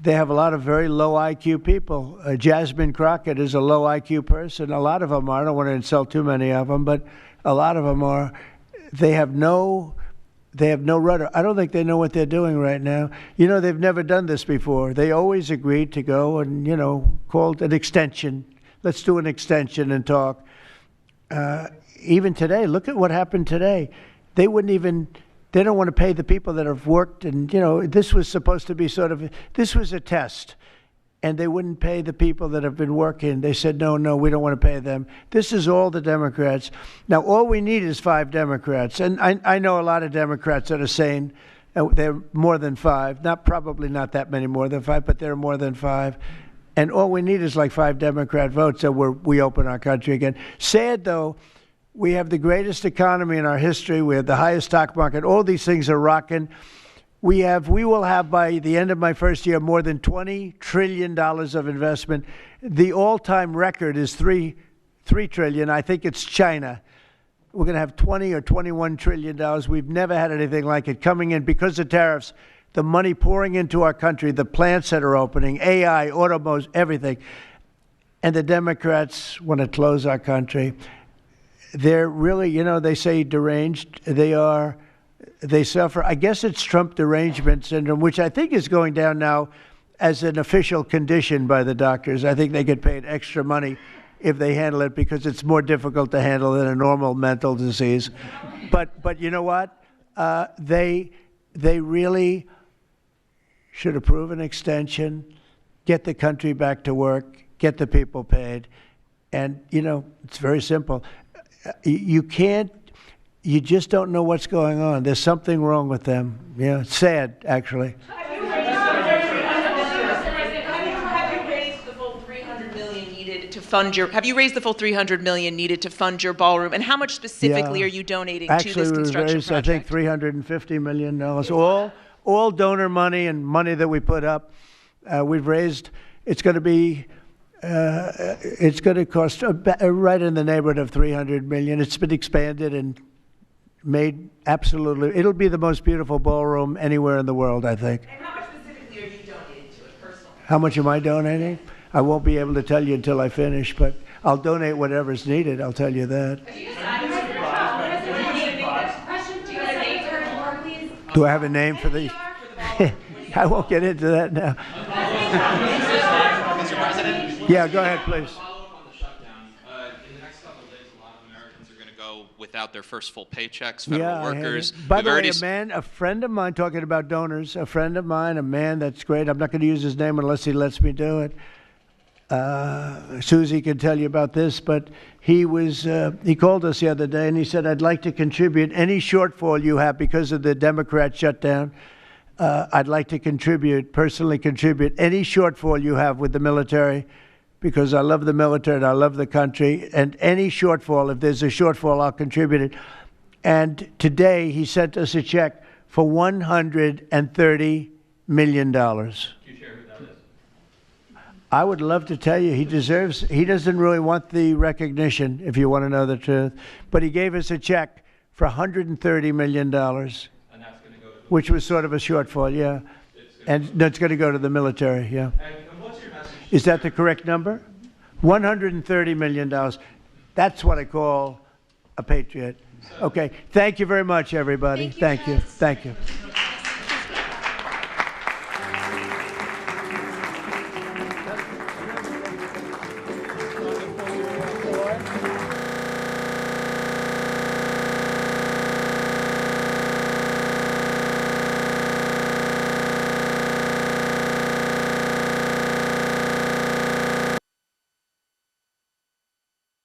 They have a lot of very low IQ people. Jasmine Crockett is a low IQ person. A lot of them are. I don't want to insult too many of them, but a lot of them are. They have no rudder. I don't think they know what they're doing right now. They've never done this before. They always agreed to go and, called an extension. Let's do an extension and talk. Even today, look at what happened today. They don't want to pay the people that have worked. And, this was supposed to be this was a test. And they wouldn't pay the people that have been working. They said, no, we don't want to pay them. This is all the Democrats. Now, all we need is 5 Democrats. And I know a lot of Democrats that are saying they're more than 5. Probably not that many more than 5, but they're more than 5. And all we need is like 5 Democrat votes so we open our country again. Sad, though, we have the greatest economy in our history. We have the highest stock market. All these things are rocking. We will have by the end of my first year more than $20 trillion of investment. The all-time record is $3 $3 trillion. I think it's China. We're going to have $20 or $21 trillion. We've never had anything like it coming in because of tariffs. The money pouring into our country, the plants that are opening, AI, automobiles, everything. And the Democrats want to close our country. They're really, you know, they say deranged. They suffer. I guess it's Trump derangement syndrome, which I think is going down now as an official condition by the doctors. I think they get paid extra money if they handle it because it's more difficult to handle than a normal mental disease. But you know what? They really should approve an extension, get the country back to work, get the people paid. And, you know, it's very simple. You just don't know what's going on. There's something wrong with them. Yeah, it's sad, actually. Have you raised the full $300 million needed to fund your? Have you raised the full $300 million needed to fund your ballroom? And how much specifically are you donating to this construction raised, project? I think $350 million. All donor money and money that we put up. We've raised. It's going to be. It's going to cost right in the neighborhood of $300 million. It's been expanded and made absolutely. It'll be the most beautiful ballroom anywhere in the world, I think. And how much specifically are you donating to it personally? How much am I donating? I won't be able to tell you until I finish, but I'll donate whatever's needed. I'll tell you that. Do I have a name for the? I won't get into that now. Mr. President? Yeah, go ahead, please. Follow up on the shutdown. In the next couple of days, a lot of Americans are going to go without their first full paychecks. Federal workers. By the way, a friend of mine, talking about donors, a friend of mine, a man that's great. I'm not going to use his name unless he lets me do it. Susie can tell you about this, but he called us the other day and he said, I'd like to contribute any shortfall you have because of the Democrat shutdown. I'd like to personally contribute any shortfall you have with the military because I love the military and I love the country. And any shortfall, if there's a shortfall, I'll contribute it. And today he sent us a check for $130 million. I would love to tell you he doesn't really want the recognition, if you want to know the truth. But he gave us a check for $130 million, which was sort of a shortfall, yeah. And that's going to go to the military, yeah. And what's your message? Is that the correct number? $130 million. That's what I call a patriot. Okay. Thank you very much, everybody. Thank you. Thank you.